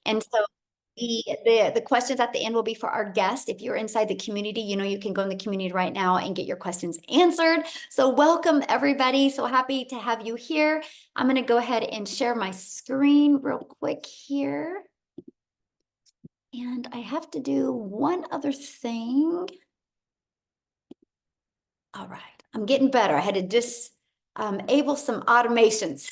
And so the questions at the end will be for our guest. If you're inside the community, you can go in the community right now and get your questions answered. So welcome, everybody. So happy to have you here. I'm going to go ahead and share my screen real quick here. And I have to do one other thing. All right, I'm getting better. I had to disable some automations.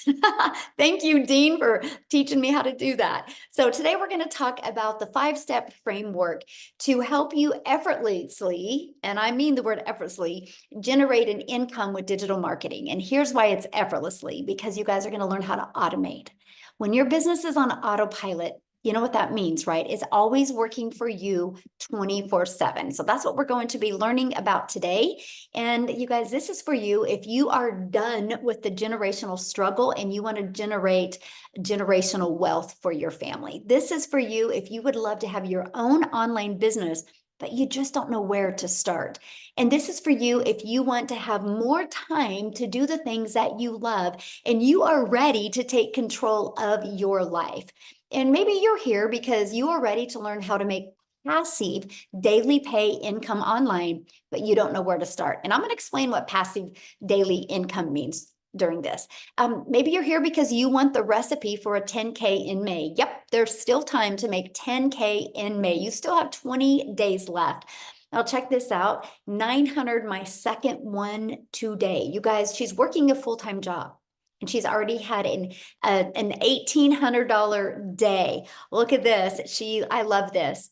Thank you, Dean, for teaching me how to do that. So today we're going to talk about the 5-step framework to help you effortlessly, and I mean the word effortlessly, generate an income with digital marketing. And here's why it's effortlessly, because you guys are going to learn how to automate. When your business is on autopilot, you know what that means, right? It's always working for you 24/7. So that's what we're going to be learning about today. And you guys, this is for you if you are done with the generational struggle and you want to generate generational wealth for your family. This is for you if you would love to have your own online business, but you just don't know where to start. And this is for you if you want to have more time to do the things that you love and you are ready to take control of your life. And maybe you're here because you are ready to learn how to make passive daily pay income online, but you don't know where to start. And I'm going to explain what passive daily income means during this. Maybe you're here because you want the recipe for a 10K in May. Yep, there's still time to make 10K in May. You still have 20 days left. Now check this out, 900, my second one today. You guys, she's working a full-time job. And she's already had an $1,800 day. Look at this. I love this.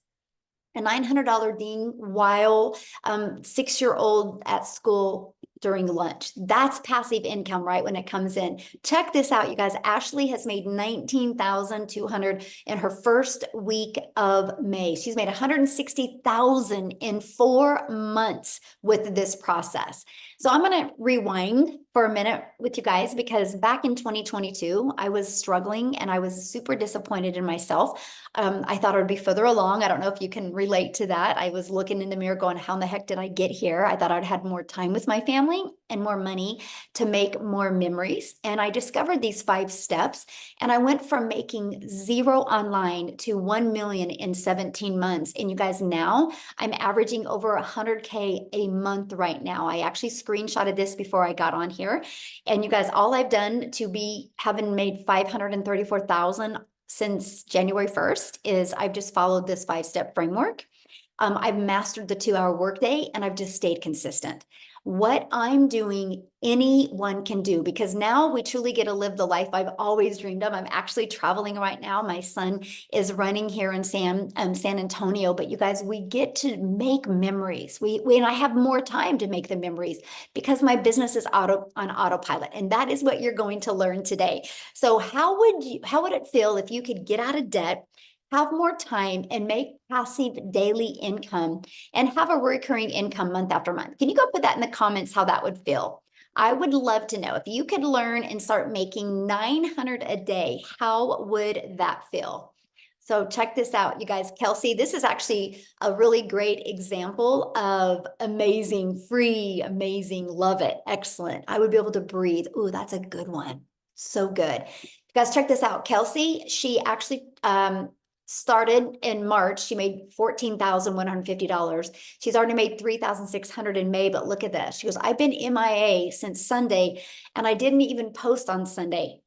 A $900 ding while 6-year-old at school during lunch. That's passive income, right? When it comes in. Check this out, you guys. Ashley has made $19,200 in her first week of May. She's made $160,000 in 4 months with this process. So I'm going to rewind for a minute with you guys because back in 2022, I was struggling and I was super disappointed in myself. I thought I would be further along. I don't know if you can relate to that. I was looking in the mirror going, how in the heck did I get here? I thought I'd had more time with my family and more money to make more memories. And I discovered these 5 steps and I went from making 0 online to 1 million in 17 months. And you guys, now I'm averaging over 100K a month right now. I actually screenshotted this before I got on here. And you guys, all I've done to be having made 534,000 since January 1st is I've just followed this 5-step framework. I've mastered the 2-hour workday and I've just stayed consistent. What I'm doing, anyone can do, because now we truly get to live the life I've always dreamed of. I'm actually traveling right now. My son is running here in San Antonio, but you guys, we get to make memories. And I have more time to make the memories because my business is on autopilot. And that is what you're going to learn today. So how would it feel if you could get out of debt, have more time, and make passive daily income and have a recurring income month after month? Can you go put that in the comments how that would feel? I would love to know if you could learn and start making 900 a day, how would that feel? So check this out, you guys. Kelsey, this is actually a really great example of amazing, free, amazing, love it, excellent. I would be able to breathe. Ooh, that's a good one. So good. You guys, check this out. Kelsey, she actually started in March. She made $14,150. She's already made $3,600 in May, but look at this. She goes, I've been MIA since Sunday and I didn't even post on Sunday.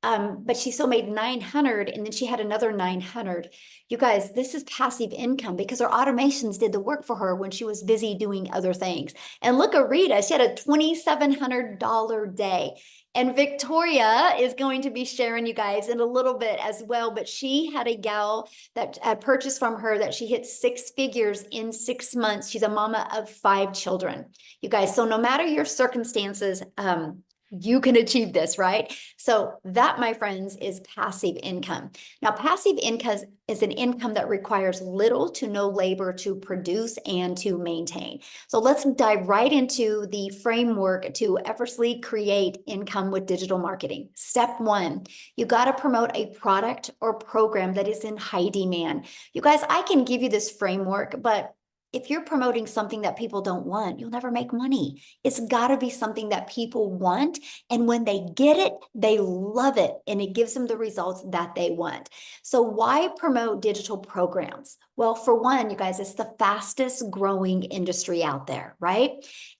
But she still made 900 and then she had another 900. You guys, this is passive income because her automations did the work for her when she was busy doing other things. And look at Rita, she had a $2,700 day. And Victoria is going to be sharing you guys in a little bit as well, but she had a gal that had purchased from her that she hit 6 figures in 6 months. She's a mama of 5 children. You guys, so no matter your circumstances, you can achieve this, right? So that, my friends, is passive income. Now, passive income is an income that requires little to no labor to produce and to maintain. So let's dive right into the framework to effortlessly create income with digital marketing. Step 1, you got to promote a product or program that is in high demand. You guys, I can give you this framework, but if you're promoting something that people don't want, you'll never make money. It's got to be something that people want. And when they get it, they love it. And it gives them the results that they want. So why promote digital programs? Well, for one, you guys, it's the fastest growing industry out there, right?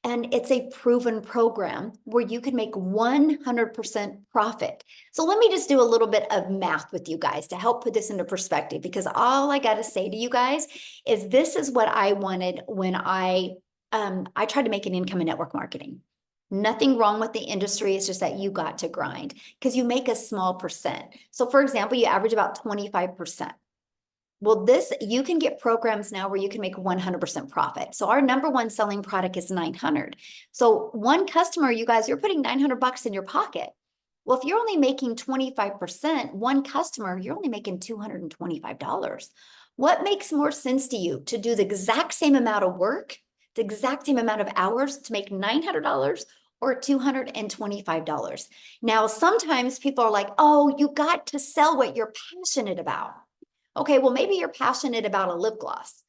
And it's a proven program where you can make 100% profit. So let me just do a little bit of math with you guys to help put this into perspective, because all I got to say to you guys is this is what I wanted when I tried to make an income in network marketing. Nothing wrong with the industry. It's just that you got to grind because you make a small percent. So for example, you average about 25%. Well, you can get programs now where you can make 100% profit. So our number one selling product is 900. So one customer, you guys, you're putting 900 bucks in your pocket. Well, if you're only making 25%, one customer, you're only making $225. What makes more sense to you, to do the exact same amount of work, the exact same amount of hours to make $900 or $225? Now, sometimes people are like, oh, you got to sell what you're passionate about. Okay, well, maybe you're passionate about a lip gloss,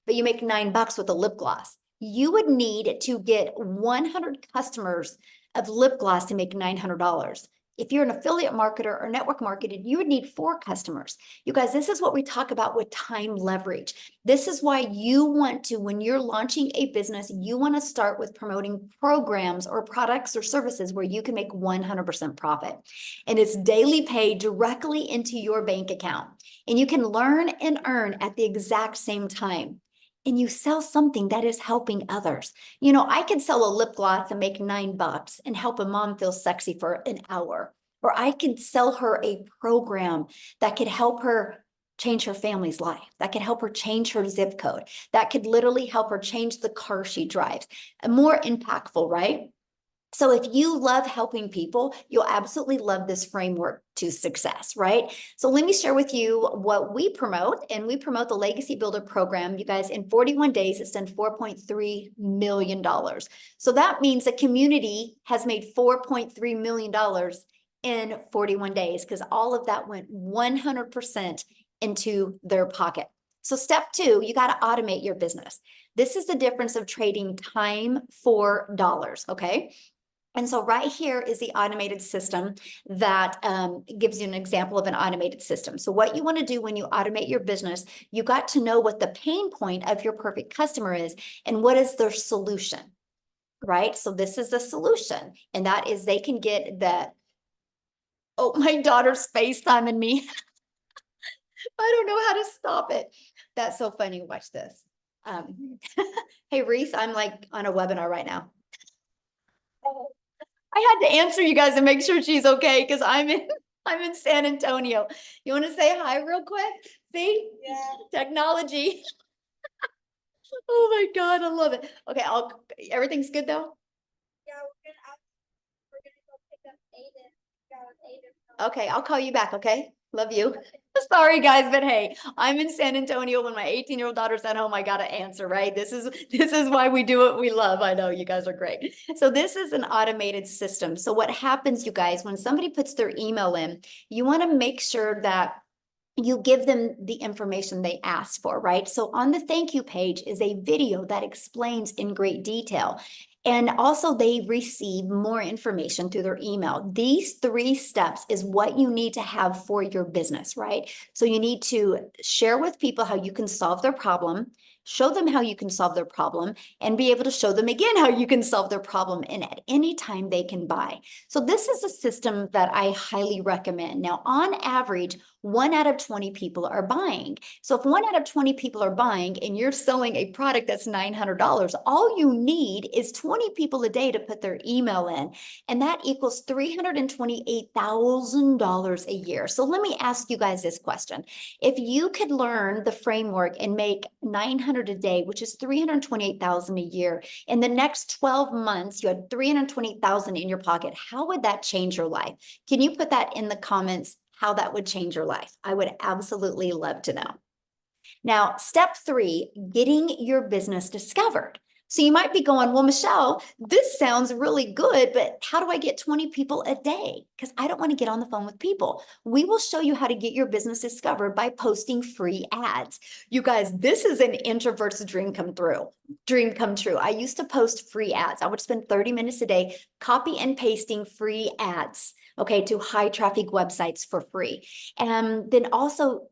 but you make $9 with a lip gloss. You would need to get 100 customers of lip gloss to make $900. If you're an affiliate marketer or network marketer, you would need 4 customers. You guys, this is what we talk about with time leverage. This is why you want to, when you're launching a business, you want to start with promoting programs or products or services where you can make 100% profit. And it's daily pay directly into your bank account. And you can learn and earn at the exact same time. And you sell something that is helping others. You know, I could sell a lip gloss and make $9 and help a mom feel sexy for an hour. Or I could sell her a program that could help her change her family's life, that could help her change her zip code, that could literally help her change the car she drives. More impactful, right? So if you love helping people, you'll absolutely love this framework to success, right? So let me share with you what we promote, and we promote the Legacy Builder program. You guys, in 41 days, it's done $4.3 million. So that means the community has made $4.3 million in 41 days because all of that went 100% into their pocket. So step 2, you got to automate your business. This is the difference of trading time for dollars, okay? And so right here is the automated system that gives you an example of an automated system. So what you want to do when you automate your business, you got to know what the pain point of your perfect customer is and what is their solution, right? So this is the solution, and that is they can get the, oh, my daughter's FaceTiming me. I don't know how to stop it. That's so funny. Watch this. Hey, Reese, I'm like on a webinar right now. I had to answer you guys and make sure she's okay because I'm in San Antonio. You want to say hi real quick? See? Yeah. Technology. Oh my God, I love it. Okay, everything's good though? Yeah, we're gonna go pick up Aiden. Okay, I'll call you back, okay? Love you. Sorry guys, but hey, I'm in San Antonio when my 18-year-old daughter's at home. I gotta answer, right? This is why we do what we love. I know you guys are great. So this is an automated system. So what happens, you guys, when somebody puts their email in, you want to make sure that you give them the information they asked for, right? So on the thank you page is a video that explains in great detail. And also they receive more information through their email. These 3 steps is what you need to have for your business, right? So you need to share with people how you can solve their problem, show them how you can solve their problem, and be able to show them again how you can solve their problem, and at any time they can buy. So this is a system that I highly recommend. Now, on average, 1 out of 20 people are buying. So if 1 out of 20 people are buying and you're selling a product that's $900, all you need is 20 people a day to put their email in, and that equals $328,000 a year. So let me ask you guys this question. If you could learn the framework and make $900 a day, which is $328,000 a year, in the next 12 months, you had $328,000 in your pocket, how would that change your life? Can you put that in the comments? How that would change your life? I would absolutely love to know. Now, step 3, getting your business discovered. So you might be going, well, Michelle, this sounds really good, but how do I get 20 people a day? Because I don't want to get on the phone with people. We will show you how to get your business discovered by posting free ads. You guys, this is an introvert's dream come true. I used to post free ads. I would spend 30 minutes a day copy and pasting free ads, okay, to high traffic websites for free. And then also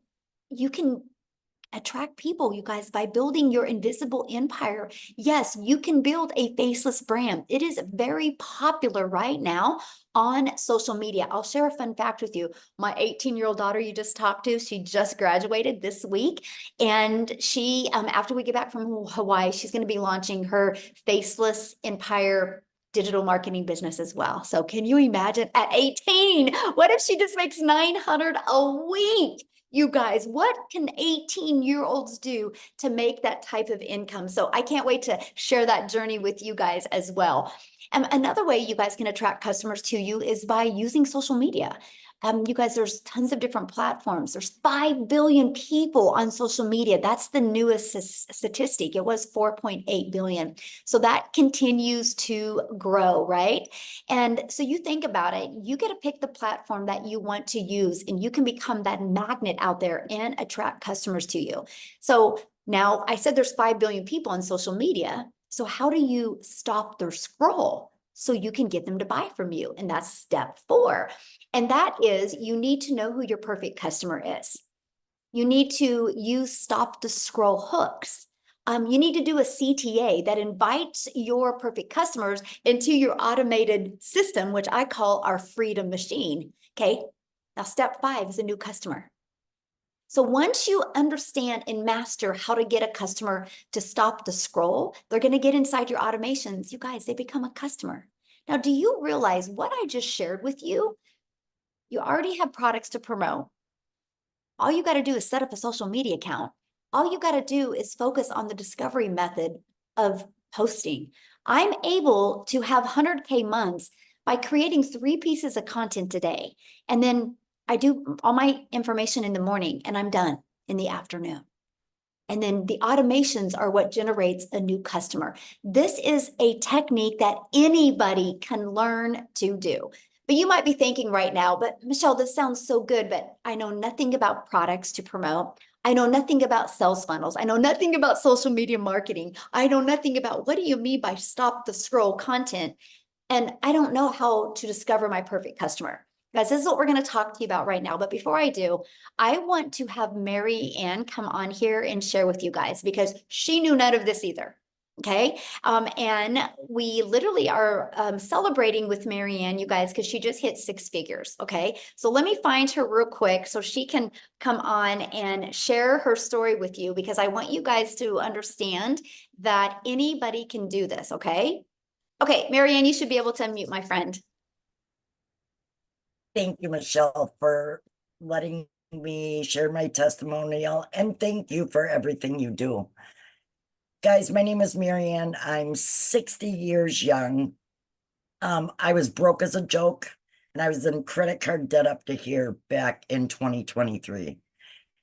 you can attract people, you guys, by building your invisible empire. Yes, you can build a faceless brand. It is very popular right now on social media. I'll share a fun fact with you. My 18-year-old daughter you just talked to, she just graduated this week. And she, after we get back from Hawaii, she's going to be launching her faceless empire digital marketing business as well. So can you imagine at 18, what if she just makes $900 a week? You guys, what can 18-year-olds do to make that type of income? So I can't wait to share that journey with you guys as well. And another way you guys can attract customers to you is by using social media. You guys, there's tons of different platforms. There's 5 billion people on social media. That's the newest statistic. It was 4.8 billion. So that continues to grow, right? And so you think about it, you get to pick the platform that you want to use, and you can become that magnet out there and attract customers to you. So now I said there's 5 billion people on social media. So how do you stop their scroll so you can get them to buy from you? And that's step 4. And that is, you need to know who your perfect customer is. You need to use stop the scroll hooks. You need to do a CTA that invites your perfect customers into your automated system, which I call our freedom machine. Okay. Now, step 5 is a new customer. So once you understand and master how to get a customer to stop the scroll, they're going to get inside your automations. You guys, they become a customer. Now, do you realize what I just shared with you? You already have products to promote. All you got to do is set up a social media account. All you got to do is focus on the discovery method of posting. I'm able to have 100K months by creating 3 pieces of content a day. And then I do all my information in the morning and I'm done in the afternoon. And then the automations are what generates a new customer. This is a technique that anybody can learn to do. But you might be thinking right now, but Michelle, this sounds so good, but I know nothing about products to promote. I know nothing about sales funnels. I know nothing about social media marketing. I know nothing about what do you mean by stop the scroll content? And I don't know how to discover my perfect customer. Guys, this is what we're going to talk to you about right now. But before I do, I want to have Mary Ann come on here and share with you guys because she knew none of this either. Okay. And we literally are celebrating with Mary Ann, you guys, because she just hit 6 figures. Okay. So let me find her real quick so she can come on and share her story with you because I want you guys to understand that anybody can do this. Okay. Okay, Mary Ann, you should be able to unmute, my friend. Thank you, Michelle, for letting me share my testimonial, and thank you for everything you do. Guys, my name is Mary Ann. I'm 60 years young. I was broke as a joke, and I was in credit card debt up to here back in 2023.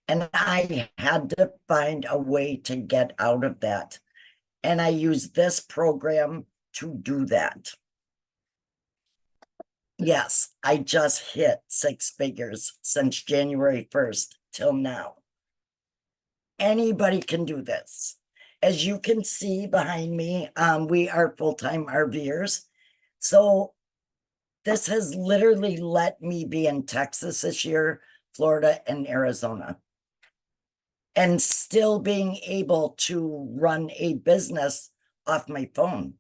And I had to find a way to get out of that. And I used this program to do that. Yes, I just hit 6 figures since January 1st till now. Anybody can do this. As you can see behind me, we are full-time RVers. So this has literally let me be in Texas this year, Florida, and Arizona. And still being able to run a business off my phone.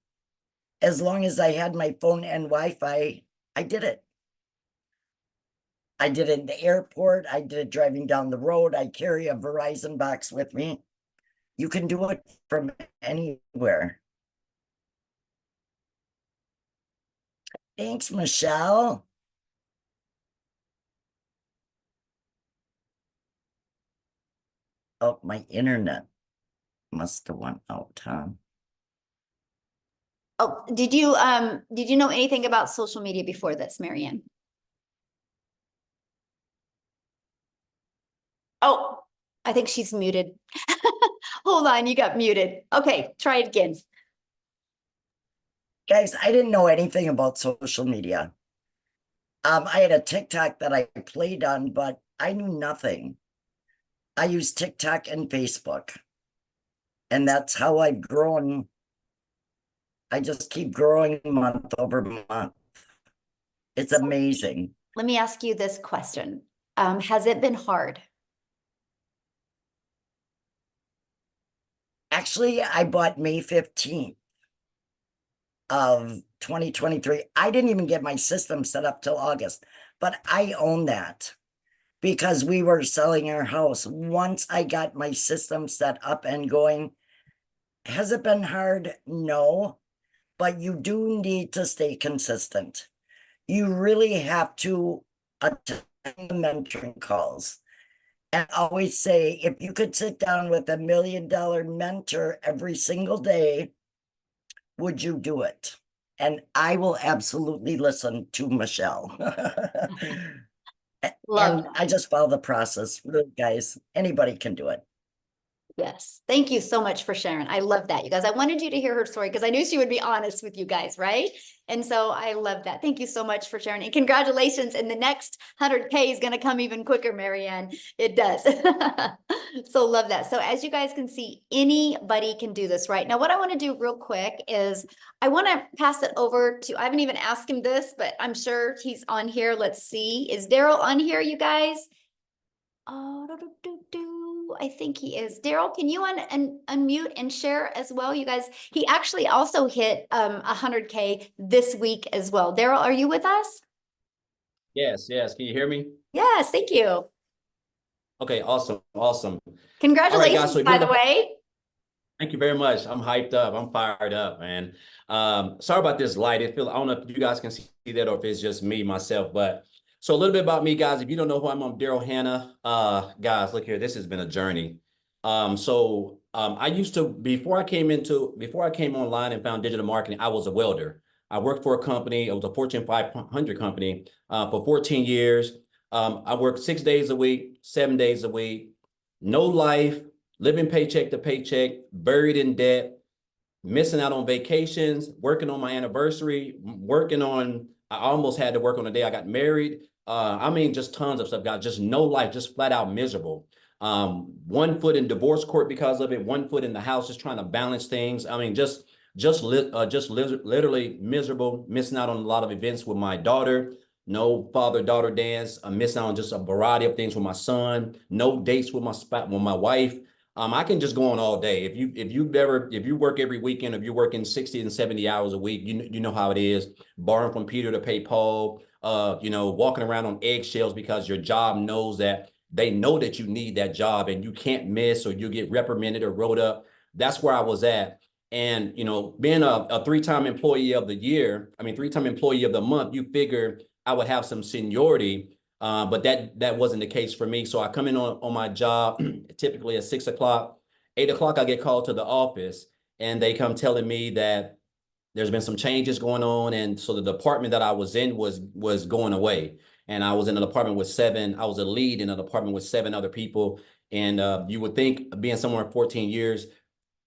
As long as I had my phone and Wi-Fi, I did it. I did it in the airport. I did it driving down the road. I carry a Verizon box with me. You can do it from anywhere. Thanks, Michelle. Oh, my internet must have went out, huh? Oh, did you know anything about social media before this, Mary Ann? Oh, I think she's muted. Hold on, you got muted. Okay, try it again. Guys, I didn't know anything about social media. I had a TikTok that I played on, but I knew nothing. I use TikTok and Facebook, and that's how I've grown. I just keep growing month over month. It's amazing. Let me ask you this question. Has it been hard? Actually, I bought May 15th of 2023. I didn't even get my system set up till August, but I own that because we were selling our house. Once I got my system set up and going, has it been hard? No, but you do need to stay consistent. You really have to attend the mentoring calls. And I always say, if you could sit down with $1 million mentor every single day, would you do it? And I will absolutely listen to Michelle. Love And I just follow the process. Really, guys, anybody can do it. Yes. Thank you so much for sharing. I love that, you guys. I wanted you to hear her story because I knew she would be honest with you guys, right? And so I love that. Thank you so much for sharing. And congratulations. And the next 100K is going to come even quicker, Marianne. It does. So love that. So as you guys can see, anybody can do this, right? Now, what I want to do real quick is I want to pass it over to, I haven't even asked him this, but I'm sure he's on here. Let's see. Is Daryl on here, you guys? Oh, I think he is. Daryl, can you unmute and share as well, you guys? He actually also hit 100K this week as well. Daryl, are you with us? Yes, yes. Can you hear me? Yes, thank you. Okay, awesome, awesome. Congratulations, guys, so by the way. Thank you very much. I'm hyped up. I'm fired up, man. Sorry about this light. I don't know if you guys can see that or if it's just me, myself, but so a little bit about me, guys. If you don't know who I'm Daryl Hannah. Guys, look here. This has been a journey. I used to, before I came online and found digital marketing, I was a welder. I worked for a company. It was a Fortune 500 company for 14 years. I worked 6 days a week, 7 days a week, no life, living paycheck to paycheck, buried in debt, missing out on vacations, working on my anniversary, I almost had to work on the day I got married. I mean, just tons of stuff, guys, just no life, just flat out miserable. 1 foot in divorce court because of it, 1 foot in the house, just trying to balance things. I mean, literally miserable, missing out on a lot of events with my daughter. No father-daughter dance. I'm missing out on just a variety of things with my son. No dates with my wife. I can just go on all day. If you work every weekend, if you're working 60 and 70 hours a week, you know how it is. Borrowing from Peter to pay Paul. Walking around on eggshells because your job knows that they know that you need that job and you can't miss or you get reprimanded or wrote up. That's where I was at. And being a 3-time employee of the year, 3-time employee of the month, you figure I would have some seniority. But that wasn't the case for me. So I come in on my job typically at 6 o'clock, 8 o'clock, I get called to the office and they come telling me that there's been some changes going on. And so the department that I was in was going away. And I was in an apartment with I was a lead in an apartment with 7 other people. And you would think, being somewhere 14 years,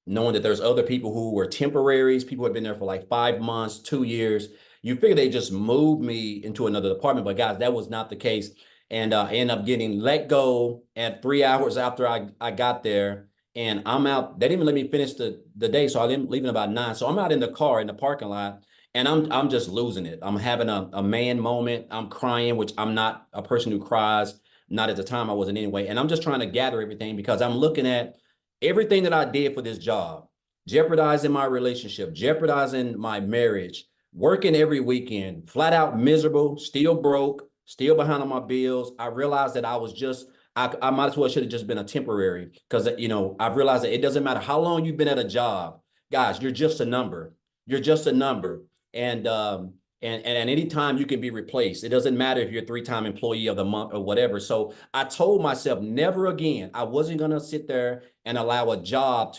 knowing that there's other people who were temporaries, people who had been there for like 5 months, 2 years, you figure they just moved me into another department. But guys, that was not the case. And I ended up getting let go at 3 hours after I got there. And I'm out. They didn't even let me finish the day. So I didn't leave at about 9. So I'm out in the car in the parking lot and I'm just losing it. I'm having a man moment. I'm crying, which I'm not a person who cries. Not at the time, I wasn't anyway. And I'm just trying to gather everything because I'm looking at everything that I did for this job, jeopardizing my relationship, jeopardizing my marriage, working every weekend, flat out miserable, still broke, still behind on my bills. I realized that I might as well should have just been a temporary because, I've realized that it doesn't matter how long you've been at a job, guys, you're just a number. You're just a number. And any time you can be replaced. It doesn't matter if you're a 3-time employee of the month or whatever. So I told myself never again. I wasn't going to sit there and allow a job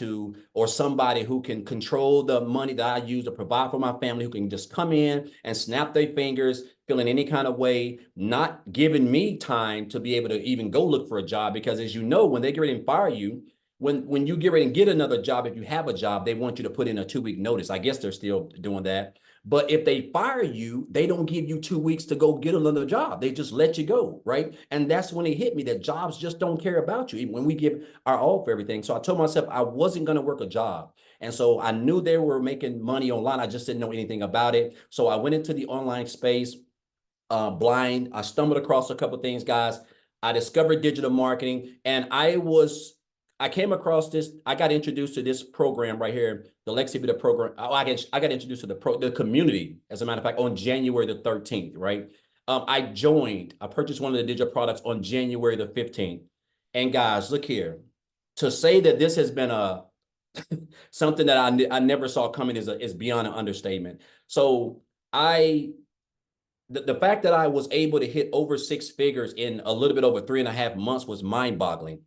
or somebody who can control the money that I use to provide for my family, who can just come in and snap their fingers, feeling any kind of way, not giving me time to be able to even go look for a job. Because as you know, when they get ready and fire you, when you get ready and get another job, if you have a job, they want you to put in a 2-week notice. I guess they're still doing that. But if they fire you, they don't give you 2 weeks to go get another job. They just let you go, right? And that's when it hit me that jobs just don't care about you, even when we give our all for everything. So I told myself I wasn't going to work a job. And so I knew they were making money online. I just didn't know anything about it. So I went into the online space blind. I stumbled across a couple of things, guys. I discovered digital marketing, and I came across this. I got introduced to this program right here, the Lexi Beta program. I got introduced to the community, as a matter of fact, on January the 13th, right? I purchased one of the digital products on January the 15th. And guys, look here. To say that this has been something that I never saw coming is beyond an understatement. So the fact that I was able to hit over 6 figures in a little bit over 3.5 months was mind-boggling.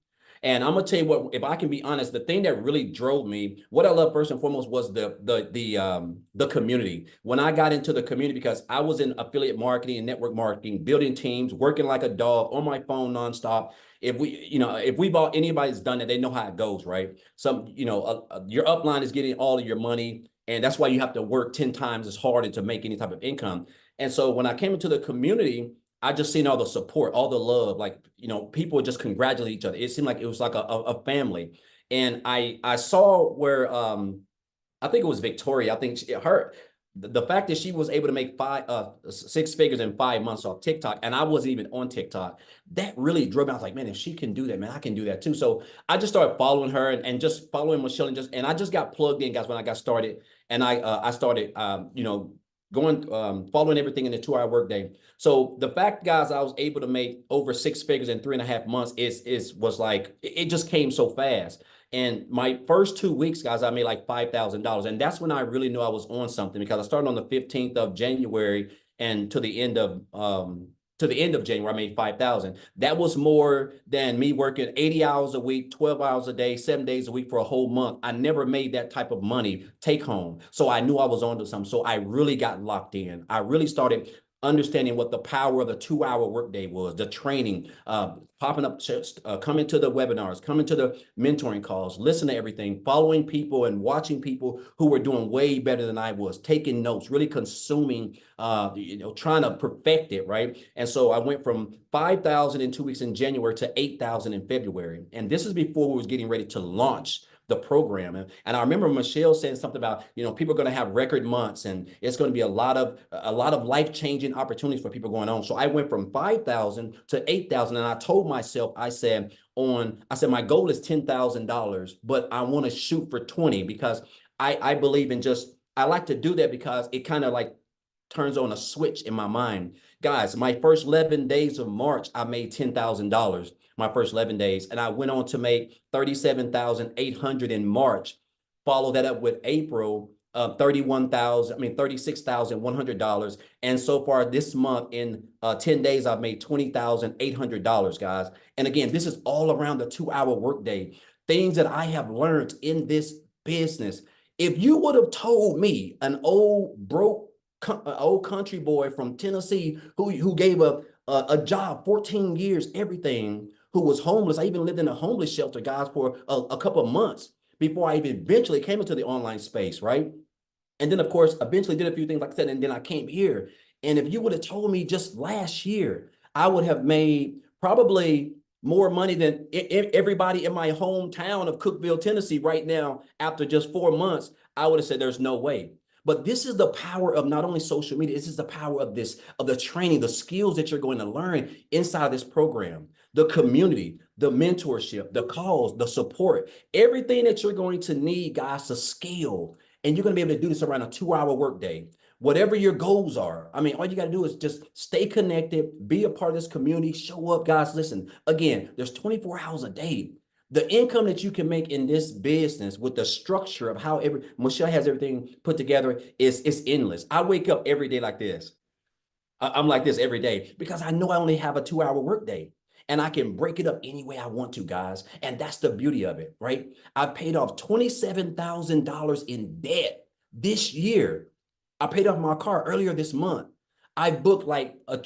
And I'm gonna tell you what, if I can be honest, the thing that really drove me, what I love first and foremost was the community. When I got into the community, because I was in affiliate marketing and network marketing, building teams, working like a dog on my phone nonstop. If anybody's done it, they know how it goes, right? Your upline is getting all of your money, and that's why you have to work 10 times as hard to make any type of income. And so when I came into the community, I just seen all the support, all the love, people just congratulate each other. It seemed like it was like a family. And I saw where, I think it was Victoria. I think the fact that she was able to make 6 figures in 5 months off TikTok, and I wasn't even on TikTok, that really drove me. I was like, man, if she can do that, man, I can do that too. So I just started following her and just following Michelle, and I just got plugged in, guys, when I got started. And I started, following everything in the 2-hour workday. So the fact, guys, I was able to make over 6 figures in 3.5 months was like, it just came so fast. And my first 2 weeks, guys, I made like $5,000. And that's when I really knew I was on something, because I started on the 15th of January, and to the end of January, I made 5,000. That was more than me working 80 hours a week, 12 hours a day, 7 days a week for a whole month. I never made that type of money take home. So I knew I was onto something. So I really got locked in. I really started understanding what the power of the 2-hour workday was, the training, popping up, coming to the webinars, coming to the mentoring calls, listening to everything, following people and watching people who were doing way better than I was, taking notes, really consuming, trying to perfect it, right? And so I went from 5,000 in 2 weeks in January to 8,000 in February. And this is before we was getting ready to launch the program. And I remember Michelle saying something about, people are going to have record months, and it's going to be a lot of life-changing opportunities for people going on. So I went from 5,000 to 8,000. And I told myself, I said, my goal is $10,000, but I want to shoot for 20, because I believe in I like to do that because it kind of like turns on a switch in my mind. Guys, my first 11 days of March, I made $10,000. My first 11 days. And I went on to make $37,800 in March. Follow that up with April, $36,100. And so far this month, in 10 days, I've made $20,800, guys. And again, this is all around the 2-hour workday. Things that I have learned in this business. If you would have told me, an old country boy from Tennessee who gave a job, 14 years, everything, who was homeless. I even lived in a homeless shelter, guys, for a couple of months before I even eventually came into the online space, right? And then, of course, eventually did a few things like I said, and then I came here. And if you would have told me just last year, I would have made probably more money than everybody in my hometown of Cookeville, Tennessee right now. After just 4 months, I would have said there's no way. But this is the power of not only social media, this is the power of the training, the skills that you're going to learn inside this program, the community, the mentorship, the calls, the support, everything that you're going to need, guys, to scale. And you're going to be able to do this around a 2-hour workday. Whatever your goals are. I mean, all you got to do is just stay connected, be a part of this community, show up, guys. Listen, again, there's 24 hours a day. The income that you can make in this business with the structure of how Michelle has everything put together is endless. I wake up every day like this. I'm like this every day because I know I only have a 2-hour workday, and I can break it up any way I want to, guys. And that's the beauty of it, right? I paid off $27,000 in debt this year. I paid off my car earlier this month. I booked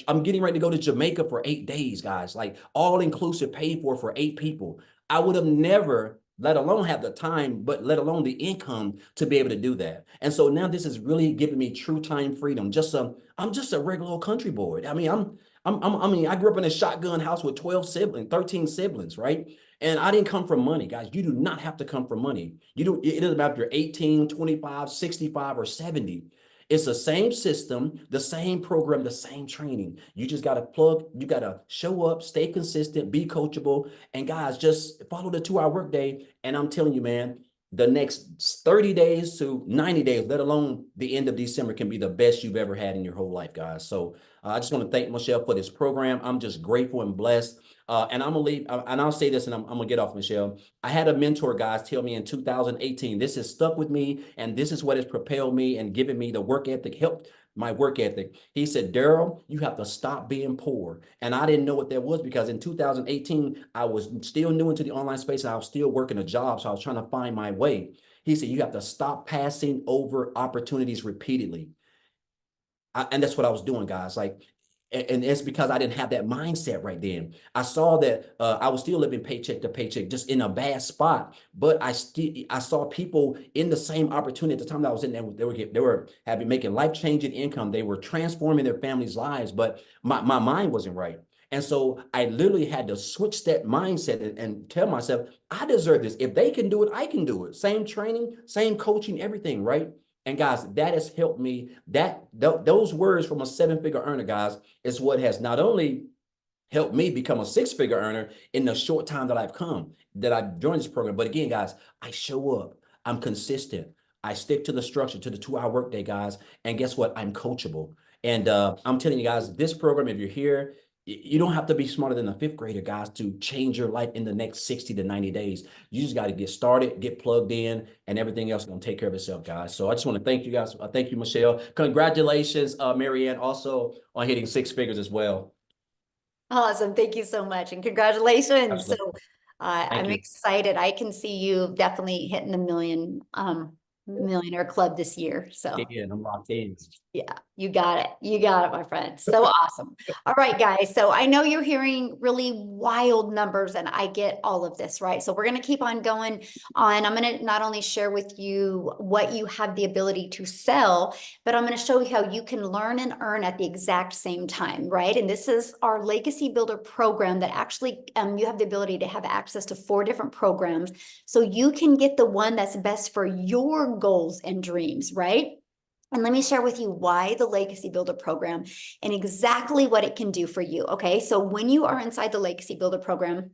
I'm getting ready to go to Jamaica for 8 days, guys, like all inclusive, paid for 8 people. I would have never let alone have the time, but let alone the income to be able to do that. And so now this is really giving me true time freedom. I'm just a regular old country boy. I mean, I mean, I grew up in a shotgun house with 13 siblings, right? And I didn't come from money, guys. You do not have to come from money. It doesn't matter if you're 18, 25, 65, or 70. It's the same system, the same program, the same training. You just got to you got to show up, stay consistent, be coachable. And guys, just follow the 2-hour workday. And I'm telling you, man, the next 30 days to 90 days, let alone the end of December, can be the best you've ever had in your whole life, guys. So I just want to thank Michelle for this program. I'm just grateful and blessed. And I'm gonna leave, and I'll say this, and I'm gonna get off, Michelle. I had a mentor, guys, tell me in 2018, this has stuck with me, and this is what has propelled me and given me the work ethic, helped my work ethic. He said, Daryl, you have to stop being poor. And I didn't know what that was, because in 2018, I was still new into the online space, and I was still working a job, so I was trying to find my way. He said, you have to stop passing over opportunities repeatedly. And that's what I was doing, guys. Like, and it's because I didn't have that mindset right then. I saw that I was still living paycheck to paycheck, just in a bad spot. But I saw people in the same opportunity at the time that I was in there. They were making life-changing income. They were transforming their families' lives, but my mind wasn't right. And so I literally had to switch that mindset and tell myself, I deserve this. If they can do it, I can do it. Same training, same coaching, everything, right? And guys, that has helped me. Those words from a 7-figure earner, guys, is what has not only helped me become a 6-figure earner in the short time that I've joined this program. But again, guys, I show up. I'm consistent. I stick to the structure, to the 2-hour workday, guys. And guess what? I'm coachable. And I'm telling you guys, this program, if you're here, you don't have to be smarter than a 5th grader, guys, to change your life in the next 60 to 90 days. You just got to get started, get plugged in, and everything else is going to take care of itself, guys. So I just want to thank you guys. Thank you, Michelle. Congratulations, Marianne, also on hitting 6 figures as well. Awesome. Thank you so much. And congratulations. Absolutely. So I'm you. excited. I can see you definitely hitting the millionaire club this year. So Yeah, I'm locked in. yeah, you got it. You got it, my friend. So awesome. All right, guys. So I know you're hearing really wild numbers, and I get all of this, right? So we're going to keep on going on. I'm going to not only share with you what you have the ability to sell, but I'm going to show you how you can learn and earn at the exact same time, right? And this is our Legacy Builder program that actually you have the ability to have access to 4 different programs. So you can get the one that's best for your goals and dreams, right? And let me share with you why the Legacy Builder program and exactly what it can do for you. Okay, so when you are inside the Legacy Builder program,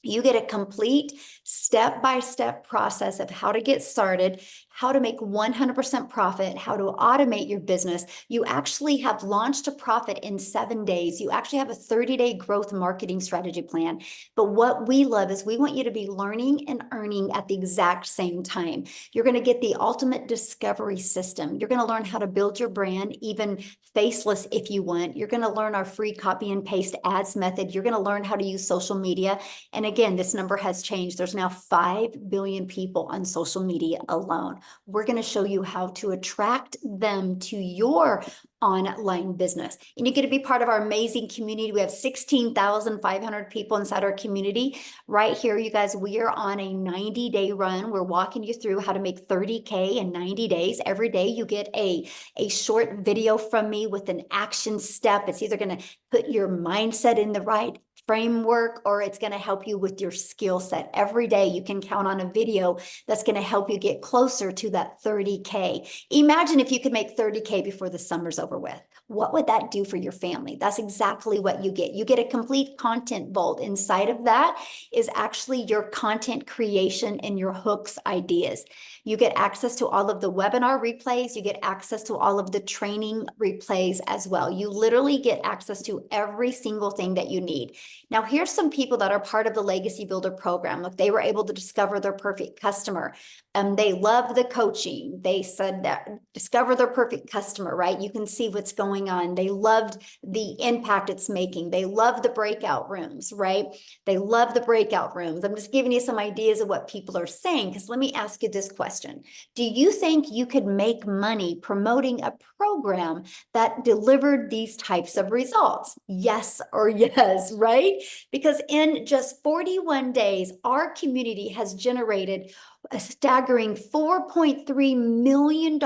you get a complete step-by-step process of how to get started, how to make 100% profit, how to automate your business. You actually have launched a profit in 7 days. You actually have a 30-day growth marketing strategy plan. But what we love is we want you to be learning and earning at the exact same time. You're going to get the ultimate discovery system. You're going to learn how to build your brand, even faceless if you want. You're going to learn our free copy and paste ads method. You're going to learn how to use social media. And again, this number has changed. There's now 5 billion people on social media alone. We're going to show you how to attract them to your online business. And you get to be part of our amazing community. We have 16,500 people inside our community. Right here, you guys, we are on a 90-day run. We're walking you through how to make 30K in 90 days. Every day you get a short video from me with an action step. It's either going to put your mindset in the right framework, or it's going to help you with your skill set. Every day you can count on a video that's going to help you get closer to that 30K. Imagine if you could make 30K before the summer's over with. What would that do for your family? That's exactly what you get. You get a complete content vault. Inside of that is actually your content creation and your hooks ideas. You get access to all of the webinar replays. You get access to all of the training replays as well. You literally get access to every single thing that you need. Now, here's some people that are part of the Legacy Builder program. Look, they were able to discover their perfect customer. They loved the coaching. They said that discover their perfect customer, right? You can see what's going going on. They loved the impact it's making. They love the breakout rooms, right? They love the breakout rooms. I'm just giving you some ideas of what people are saying, because let me ask you this question. Do you think you could make money promoting a program that delivered these types of results? Yes or yes, right? Because in just 41 days, our community has generated a staggering $4.3 million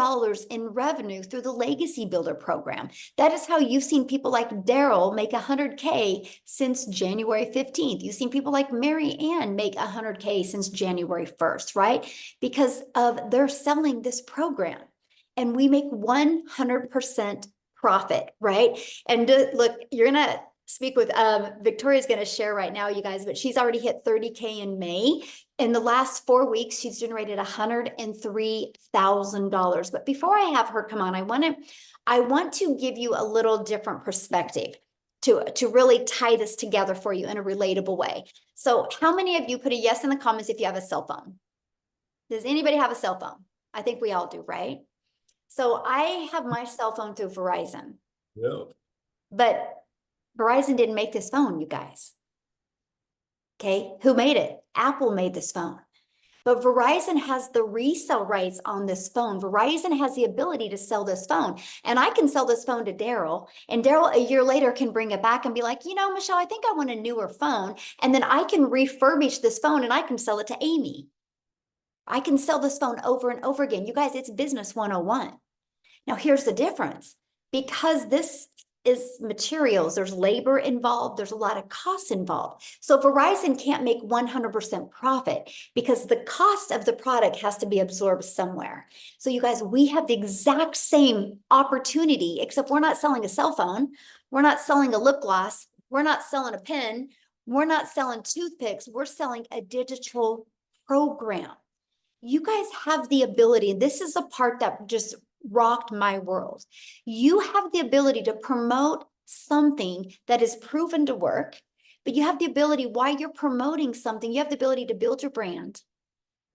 in revenue through the Legacy Builder program. That is how you've seen people like Daryl make 100K since January 15th. You've seen people like Mary Ann make 100K since January 1st, right? Because of they're selling this program, and we make 100% profit, right? And look, you're gonna speak with Victoria's going to share right now, you guys, but she's already hit 30K in May. In the last 4 weeks, she's generated $103,000. But before I have her come on, I want to give you a little different perspective to really tie this together for you in a relatable way. So how many of you put a yes in the comments if you have a cell phone? Does anybody have a cell phone? I think we all do, right? So I have my cell phone through Verizon. Yeah. But Verizon didn't make this phone, you guys. Okay, who made it? Apple made this phone. But Verizon has the resale rights on this phone. Verizon has the ability to sell this phone. And I can sell this phone to Daryl. And Daryl a year later can bring it back and be like, you know, Michelle, I think I want a newer phone. And then I can refurbish this phone and I can sell it to Amy. I can sell this phone over and over again. You guys, it's business 101. Now, here's the difference. Because this is materials, there's labor involved, there's a lot of costs involved. So Verizon can't make 100% profit because the cost of the product has to be absorbed somewhere. So you guys, we have the exact same opportunity, except we're not selling a cell phone. We're not selling a lip gloss. We're not selling a pen. We're not selling toothpicks. We're selling a digital program. You guys have the ability, and this is the part that just rocked my world. You have the ability to promote something that is proven to work, but you have the ability, while you're promoting something, you have the ability to build your brand,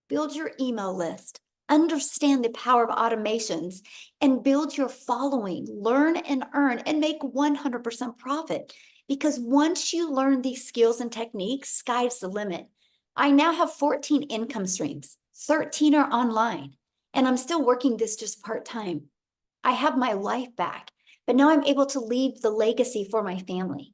build your email list, understand the power of automations, and build your following, learn and earn, and make 100% profit. Because once you learn these skills and techniques, sky's the limit. I now have 14 income streams, 13 are online. And I'm still working this just part-time. I have my life back, but now I'm able to leave the legacy for my family.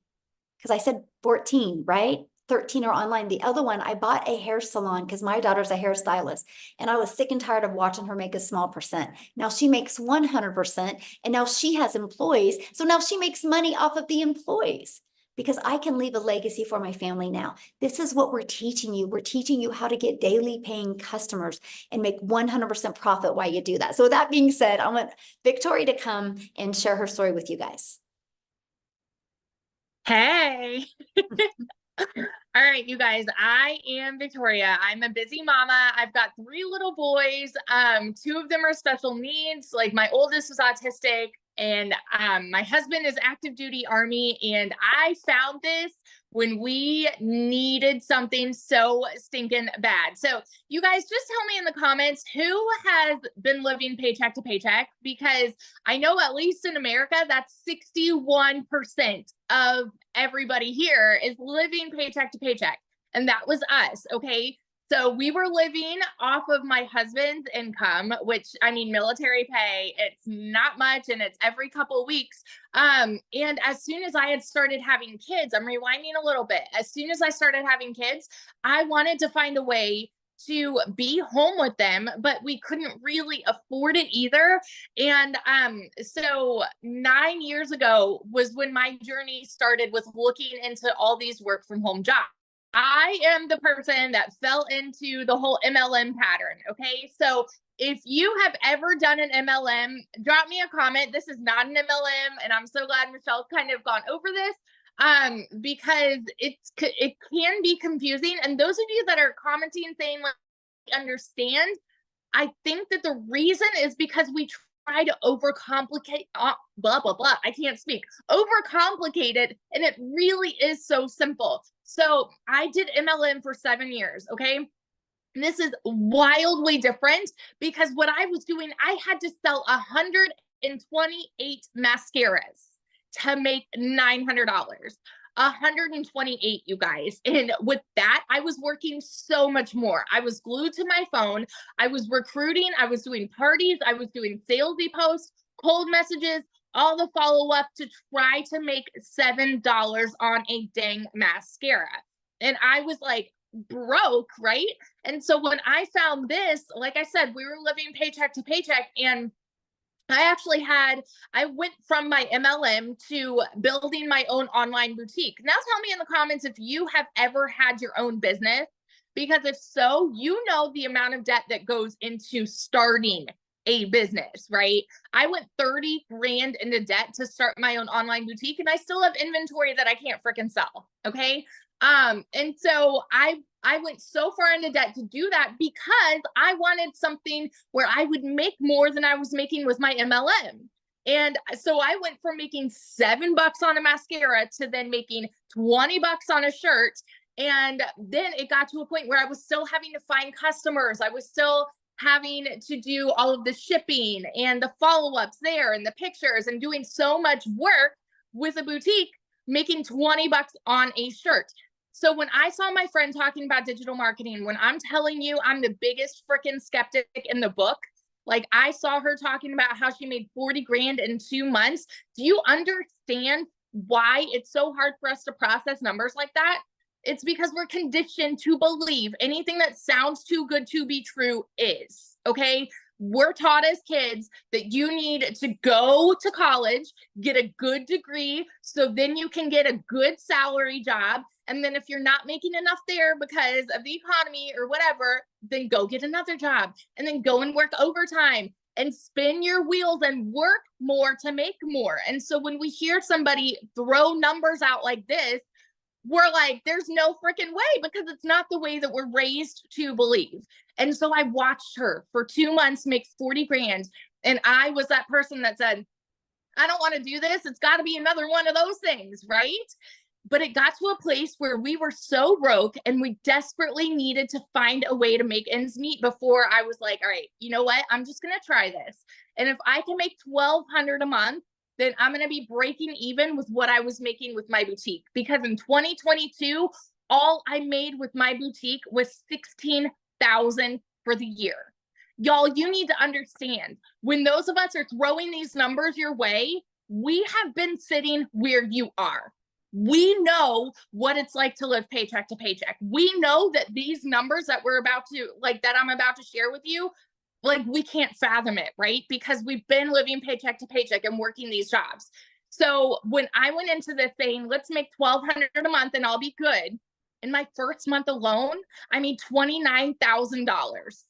Because I said 14, right? 13 are online. The other one, I bought a hair salon because my daughter's a hairstylist. And I was sick and tired of watching her make a small percent. Now she makes 100%. And now she has employees. So now she makes money off of the employees. Because I can leave a legacy for my family now. This is what we're teaching you. We're teaching you how to get daily paying customers and make 100% profit while you do that. So with that being said, I want Victoria to come and share her story with you guys. Hey. All right, you guys, I am Victoria. I'm a busy mama. I've got 3 little boys. 2 of them are special needs. Like my oldest is autistic, and my husband is active duty Army. And I found this when we needed something so stinking bad. So you guys just tell me in the comments who has been living paycheck to paycheck, because I know at least in America, that's 61% of everybody here is living paycheck to paycheck. And that was us. Okay. So we were living off of my husband's income, which, I mean, military pay, it's not much, and it's every couple of weeks. And as soon as I had started having kids, I'm rewinding a little bit. As soon as I started having kids, I wanted to find a way to be home with them, but we couldn't really afford it either. And so 9 years ago was when my journey started with looking into all these work from home jobs. I am the person that fell into the whole MLM pattern. Okay. So if you have ever done an MLM, drop me a comment. This is not an MLM. And I'm so glad Michelle's kind of gone over this. Because it can be confusing. And those of you that are commenting saying, like, understand, I think that the reason is because we try to overcomplicate, blah, blah, blah. I can't speak. Overcomplicate it. And it really is so simple. So I did MLM for 7 years. Okay. And this is wildly different because what I was doing, I had to sell 100 128 mascaras to make $900. 128, you guys. And with that, I was working so much more. I was glued to my phone. I was recruiting. I was doing parties. I was doing salesy posts, cold messages, all the follow-up to try to make $7 on a dang mascara. And I was like broke, right? And so when I found this, like I said, we were living paycheck to paycheck, and I went from my MLM to building my own online boutique. Now tell me in the comments if you have ever had your own business, because if so, you know the amount of debt that goes into starting a business, right? I went 30 grand into debt to start my own online boutique, and I still have inventory that I can't freaking sell. Okay. And so I went so far into debt to do that because I wanted something where I would make more than I was making with my MLM. And so I went from making $7 on a mascara to then making $20 on a shirt. And then it got to a point where I was still having to find customers. I was still having to do all of the shipping and the follow-ups there and the pictures and doing so much work with a boutique, making $20 on a shirt. So when I saw my friend talking about digital marketing, when I'm telling you I'm the biggest freaking skeptic in the book, like I saw her talking about how she made 40 grand in 2 months. Do you understand why it's so hard for us to process numbers like that? It's because we're conditioned to believe anything that sounds too good to be true is, okay? We're taught as kids that you need to go to college, get a good degree, so then you can get a good salary job. And then if you're not making enough there because of the economy or whatever, then go get another job and then go and work overtime and spin your wheels and work more to make more. And so when we hear somebody throw numbers out like this, we're like, there's no freaking way, because it's not the way that we're raised to believe. And so I watched her for 2 months make 40 grand. And I was that person that said, I don't want to do this. It's got to be another one of those things, right? But it got to a place where we were so broke and we desperately needed to find a way to make ends meet before I was like, all right, you know what? I'm just going to try this. And if I can make $1,200 a month, then I'm going to be breaking even with what I was making with my boutique. Because in 2022, all I made with my boutique was $16,000 for the year. Y'all, you need to understand, when those of us are throwing these numbers your way, we have been sitting where you are. We know what it's like to live paycheck to paycheck. We know that these numbers that I'm about to share with you, like, we can't fathom it, right? Because we've been living paycheck to paycheck and working these jobs. So when I went into this saying, let's make $1,200 a month and I'll be good, in my first month alone, I made $29,000.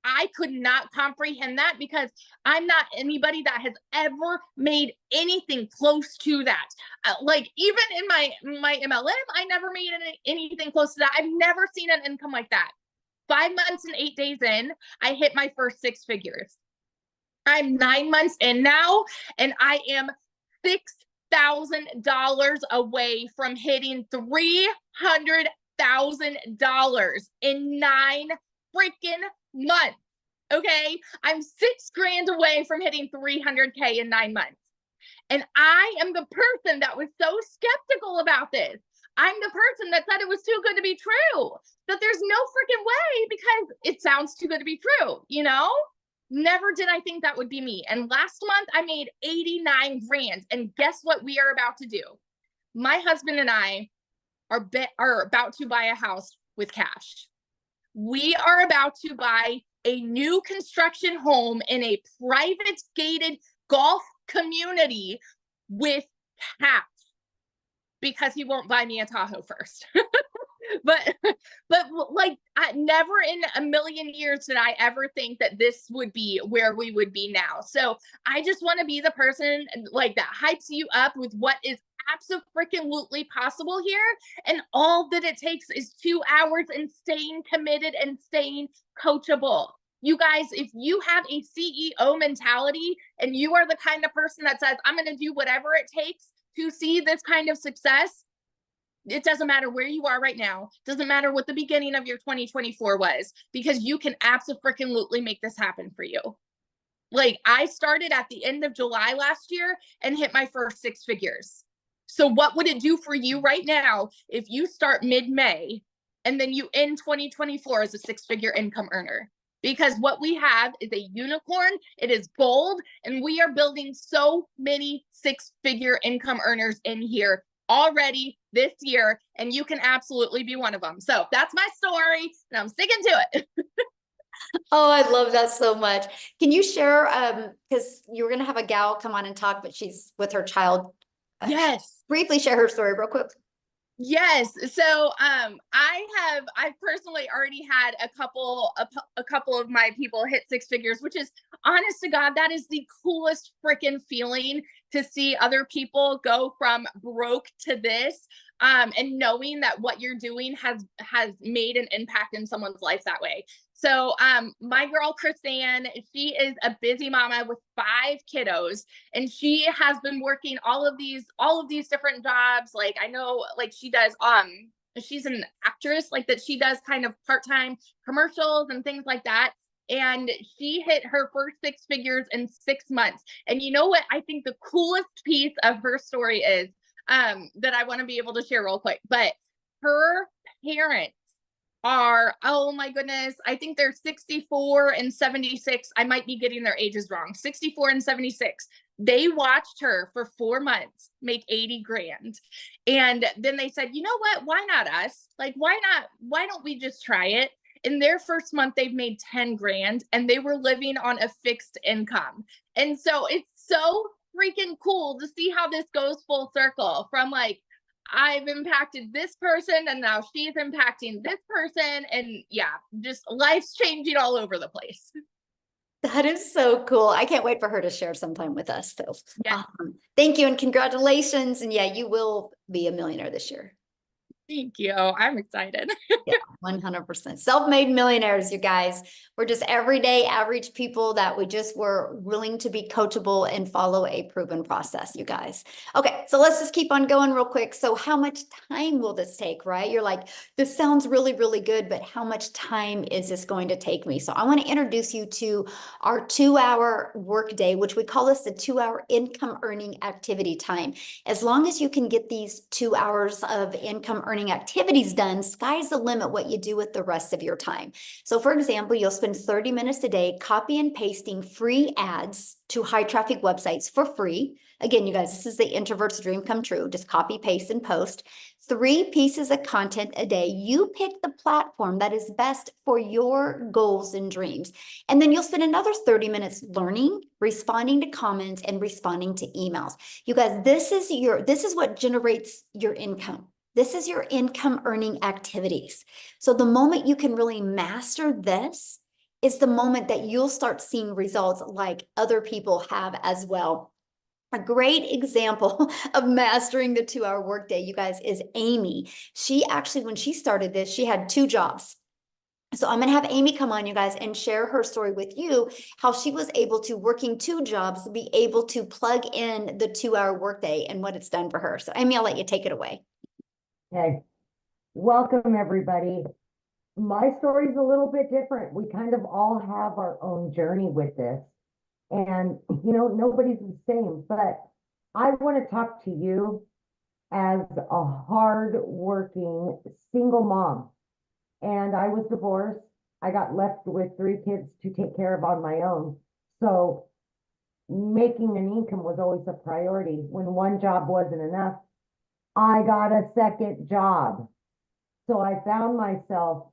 I could not comprehend that, because I'm not anybody that has ever made anything close to that. Like, even in my MLM, I never made anything close to that. I've never seen an income like that. 5 months and 8 days in, I hit my first 6 figures. I'm 9 months in now, and I am $6,000 away from hitting $300,000 in 9 freaking months. Okay, I'm 6 grand away from hitting 300K in 9 months. And I am the person that was so skeptical about this. I'm the person that said it was too good to be true, that there's no freaking way because it sounds too good to be true, you know? Never did I think that would be me. And last month I made 89 grand. And guess what we are about to do? My husband and I are about to buy a house with cash. We are about to buy a new construction home in a private gated golf community with cash, because he won't buy me a Tahoe first. but like, never in a million years did I ever think that this would be where we would be now. So I just want to be the person like that hypes you up with what is absolutely possible here. And all that it takes is 2 hours and staying committed and staying coachable. You guys, if you have a CEO mentality and you are the kind of person that says, I'm going to do whatever it takes to see this kind of success, it doesn't matter where you are right now. Doesn't matter what the beginning of your 2024 was, because you can absolutely make this happen for you. Like I started at the end of July last year and hit my first 6 figures. So what would it do for you right now if you start mid-May and then you end 2024 as a 6-figure income earner? Because what we have is a unicorn, it is gold, and we are building so many 6-figure income earners in here already this year, and you can absolutely be one of them. So that's my story, and I'm sticking to it. Oh, I love that so much. Can you share, because you were gonna have a gal come on and talk, but she's with her child. Yes. Briefly share her story real quick. Yes. So I've personally already had a couple of my people hit 6 figures, which is, honest to God, that is the coolest freaking feeling to see other people go from broke to this. And knowing that what you're doing has made an impact in someone's life that way. So my girl Chrisanne, she is a busy mama with 5 kiddos, and she has been working all of these different jobs. Like I know, like she does she's an actress, like that she does kind of part-time commercials and things like that. And she hit her first 6 figures in 6 months. And you know what I think the coolest piece of her story is, that I want to be able to share real quick, but her parents are, oh my goodness, I think they're 64 and 76. I might be getting their ages wrong. 64 and 76. They watched her for 4 months make 80 grand. And then they said, you know what? Why not us? Like, why don't we just try it? In their first month, they've made 10 grand and they were living on a fixed income. And so it's so freaking cool to see how this goes full circle from like, I've impacted this person and now she's impacting this person. And yeah, just life's changing all over the place. That is so cool. I can't wait for her to share sometime with us. So Yeah. Thank you and congratulations. And yeah, you will be a millionaire this year. Thank you. I'm excited. Yeah, 100%. Self-made millionaires, you guys. We're just everyday average people that we just were willing to be coachable and follow a proven process, you guys. Okay, so let's just keep on going real quick. So how much time will this take, right? You're like, this sounds really, really good, but how much time is this going to take me? So I want to introduce you to our 2-hour workday, which we call this the 2-hour income earning activity time. As long as you can get these 2 hours of income earning activities done, sky's the limit what you do with the rest of your time. So for example, you'll spend 30 minutes a day copy and pasting free ads to high traffic websites for free. Again, you guys, this is the introvert's dream come true. Just copy, paste, and post 3 pieces of content a day. You pick the platform that is best for your goals and dreams. And then you'll spend another 30 minutes learning, responding to comments, and responding to emails. You guys, this is what generates your income. This is your income earning activities. So the moment you can really master this is the moment that you'll start seeing results like other people have as well. A great example of mastering the 2-hour workday, you guys, is Amy. She actually, when she started this, she had 2 jobs. So I'm going to have Amy come on, you guys, and share her story with you, how she was able to, working 2 jobs, be able to plug in the 2-hour workday and what it's done for her. So Amy, I'll let you take it away. Okay, welcome everybody. My story is a little bit different. We kind of all have our own journey with this. And, you know, nobody's the same, but I want to talk to you as a hard-working single mom. And I was divorced. I got left with 3 kids to take care of on my own. So making an income was always a priority. When one job wasn't enough, I got a second job. So I found myself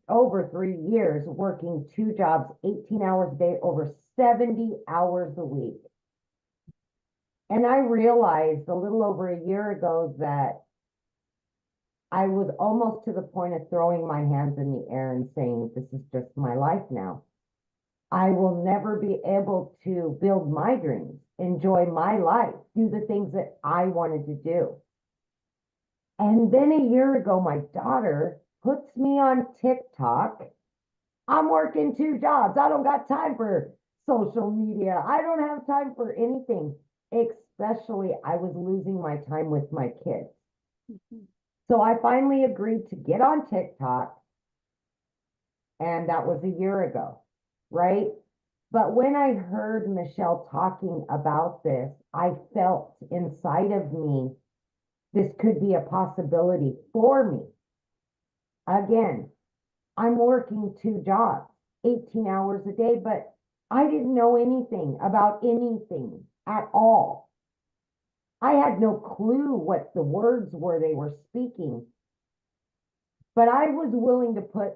over 3 years working 2 jobs, 18 hours a day, over 70 hours a week. And I realized a little over a year ago that I was almost to the point of throwing my hands in the air and saying, this is just my life now. I will never be able to build my dreams, enjoy my life, do the things that I wanted to do. And then a year ago, my daughter puts me on TikTok. I'm working 2 jobs. I don't got time for social media. I don't have time for anything. Especially, I was losing my time with my kids. So I finally agreed to get on TikTok. And that was a year ago, right? But when I heard Michelle talking about this, I felt inside of me, this could be a possibility for me. Again, I'm working 2 jobs, 18 hours a day, but I didn't know anything about anything at all. I had no clue what the words were they were speaking, but I was willing to put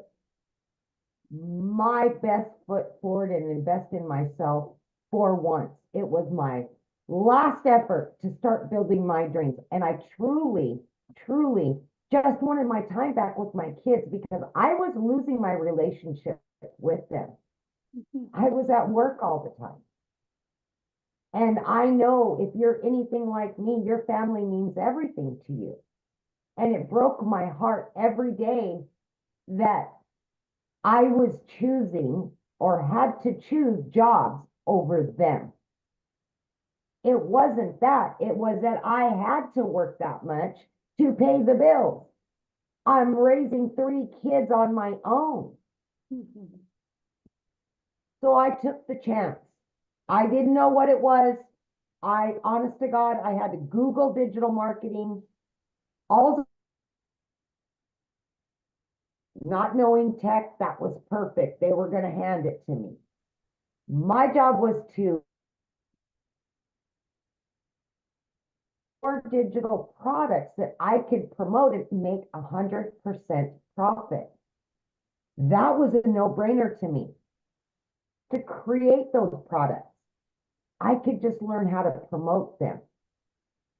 my best foot forward and invest in myself for once. It was my last effort to start building my dreams. And I truly, truly just wanted my time back with my kids because I was losing my relationship with them. I was at work all the time. And I know if you're anything like me, your family means everything to you. And it broke my heart every day that I was choosing or had to choose jobs over them. It wasn't that. It was that I had to work that much to pay the bills. I'm raising 3 kids on my own. So I took the chance. I didn't know what it was. Honest to God, I had to Google digital marketing. All not knowing tech, that was perfect. They were going to hand it to me. My job was to digital products that I could promote and make 100% profit. That was a no-brainer to me. To create those products, I could just learn how to promote them.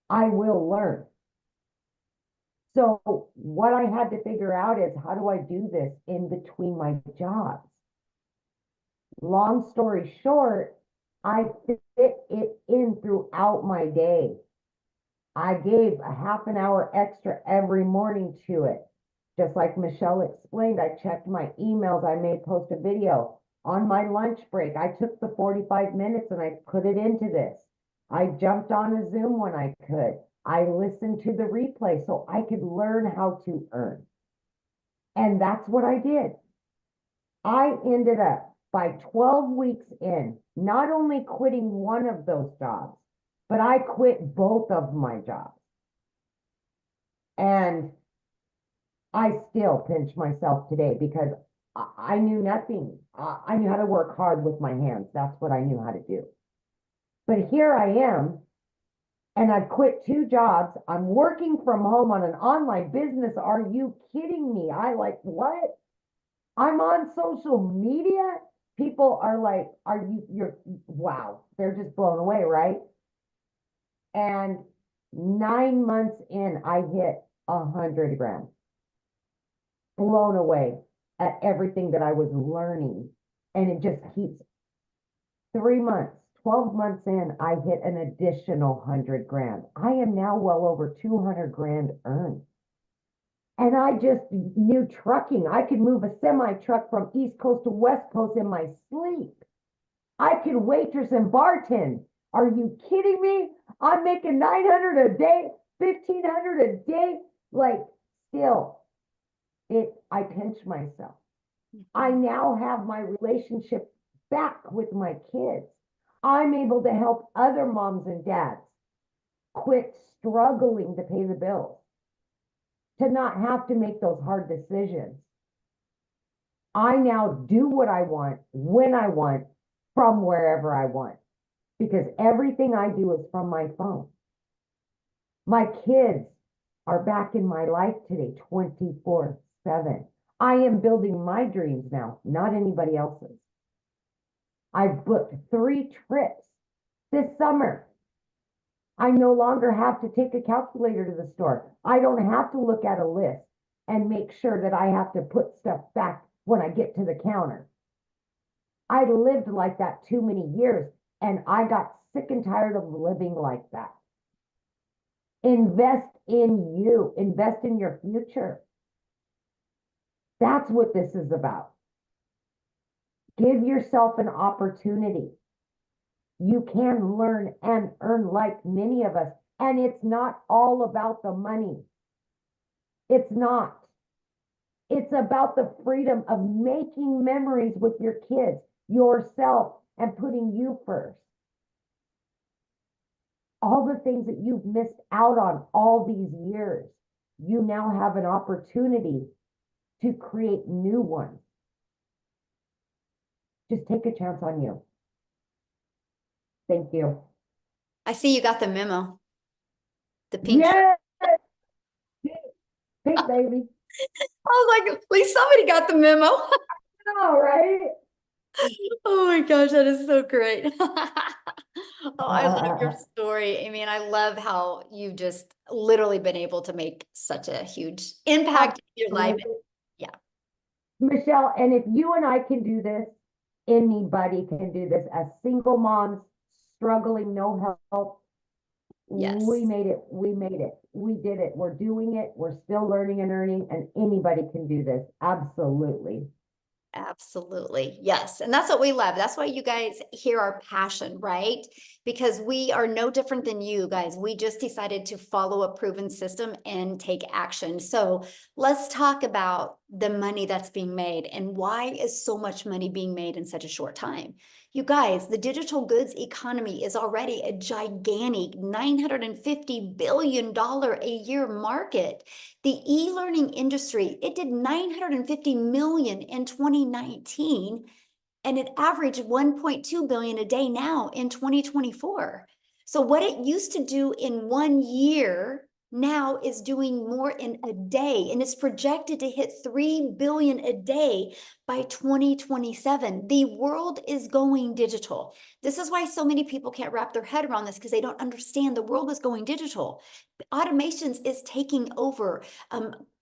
I will learn. So what I had to figure out is, how do I do this in between my jobs? Long story short, I fit it in throughout my day. I gave a half an hour extra every morning to it. Just like Michelle explained, I checked my emails. I may post a video. On my lunch break, I took the 45 minutes and I put it into this. I jumped on a Zoom when I could. I listened to the replay so I could learn how to earn. And that's what I did. I ended up, by 12 weeks in, not only quitting one of those jobs, but I quit both of my jobs. And I still pinch myself today because I knew nothing. I knew how to work hard with my hands. That's what I knew how to do. But here I am, and I've quit 2 jobs. I'm working from home on an online business. Are you kidding me? What? I'm on social media. People are like, wow. They're just blown away, right? And 9 months in, I hit 100 grand. Blown away at everything that I was learning. And it just keeps 3 months, 12 months in, I hit an additional 100 grand. I am now well over 200 grand earned. And I just knew trucking. I could move a semi truck from East Coast to West Coast in my sleep. I could waitress and bartend. Are you kidding me? I'm making 900 a day, 1,500 a day. Like, still, I pinch myself. I now have my relationship back with my kids. I'm able to help other moms and dads quit struggling to pay the bills, to not have to make those hard decisions. I now do what I want, when I want, from wherever I want, because everything I do is from my phone. My kids are back in my life today, 24/7. I am building my dreams now, not anybody else's. I've booked 3 trips this summer. I no longer have to take a calculator to the store. I don't have to look at a list and make sure that I have to put stuff back when I get to the counter. I lived like that too many years, and I got sick and tired of living like that. Invest in you. Invest in your future. That's what this is about. Give yourself an opportunity. You can learn and earn like many of us. And it's not all about the money. It's not. It's about the freedom of making memories with your kids, yourself, and putting you first. All the things that you've missed out on all these years, you now have an opportunity to create new ones. Just take a chance on you. Thank you. I see you got the memo. The pink. Yes! Pink, baby. I was like, at least somebody got the memo. All right. Oh my gosh, that is so great. Oh, I love your story. I mean, I love how you've just literally been able to make such a huge impact in your life. Yeah. Michelle, and if you and I can do this, anybody can do this. As single moms struggling, no help. Yes. We made it. We made it. We did it. We're doing it. We're still learning and earning, and anybody can do this. Absolutely. Absolutely. Yes. And that's what we love. That's why you guys hear our passion, right? Because we are no different than you guys. We just decided to follow a proven system and take action. So let's talk about the money that's being made and why is so much money being made in such a short time. You guys, the digital goods economy is already a gigantic $950 billion a year market. The e-learning industry, it did 950 million in 2019, and it averaged 1.2 billion a day now in 2024. So what it used to do in 1 year now is doing more in a day, and it's projected to hit 3 billion a day by 2027. The world is going digital. This is why so many people can't wrap their head around this, because they don't understand the world is going digital. Automations is taking over.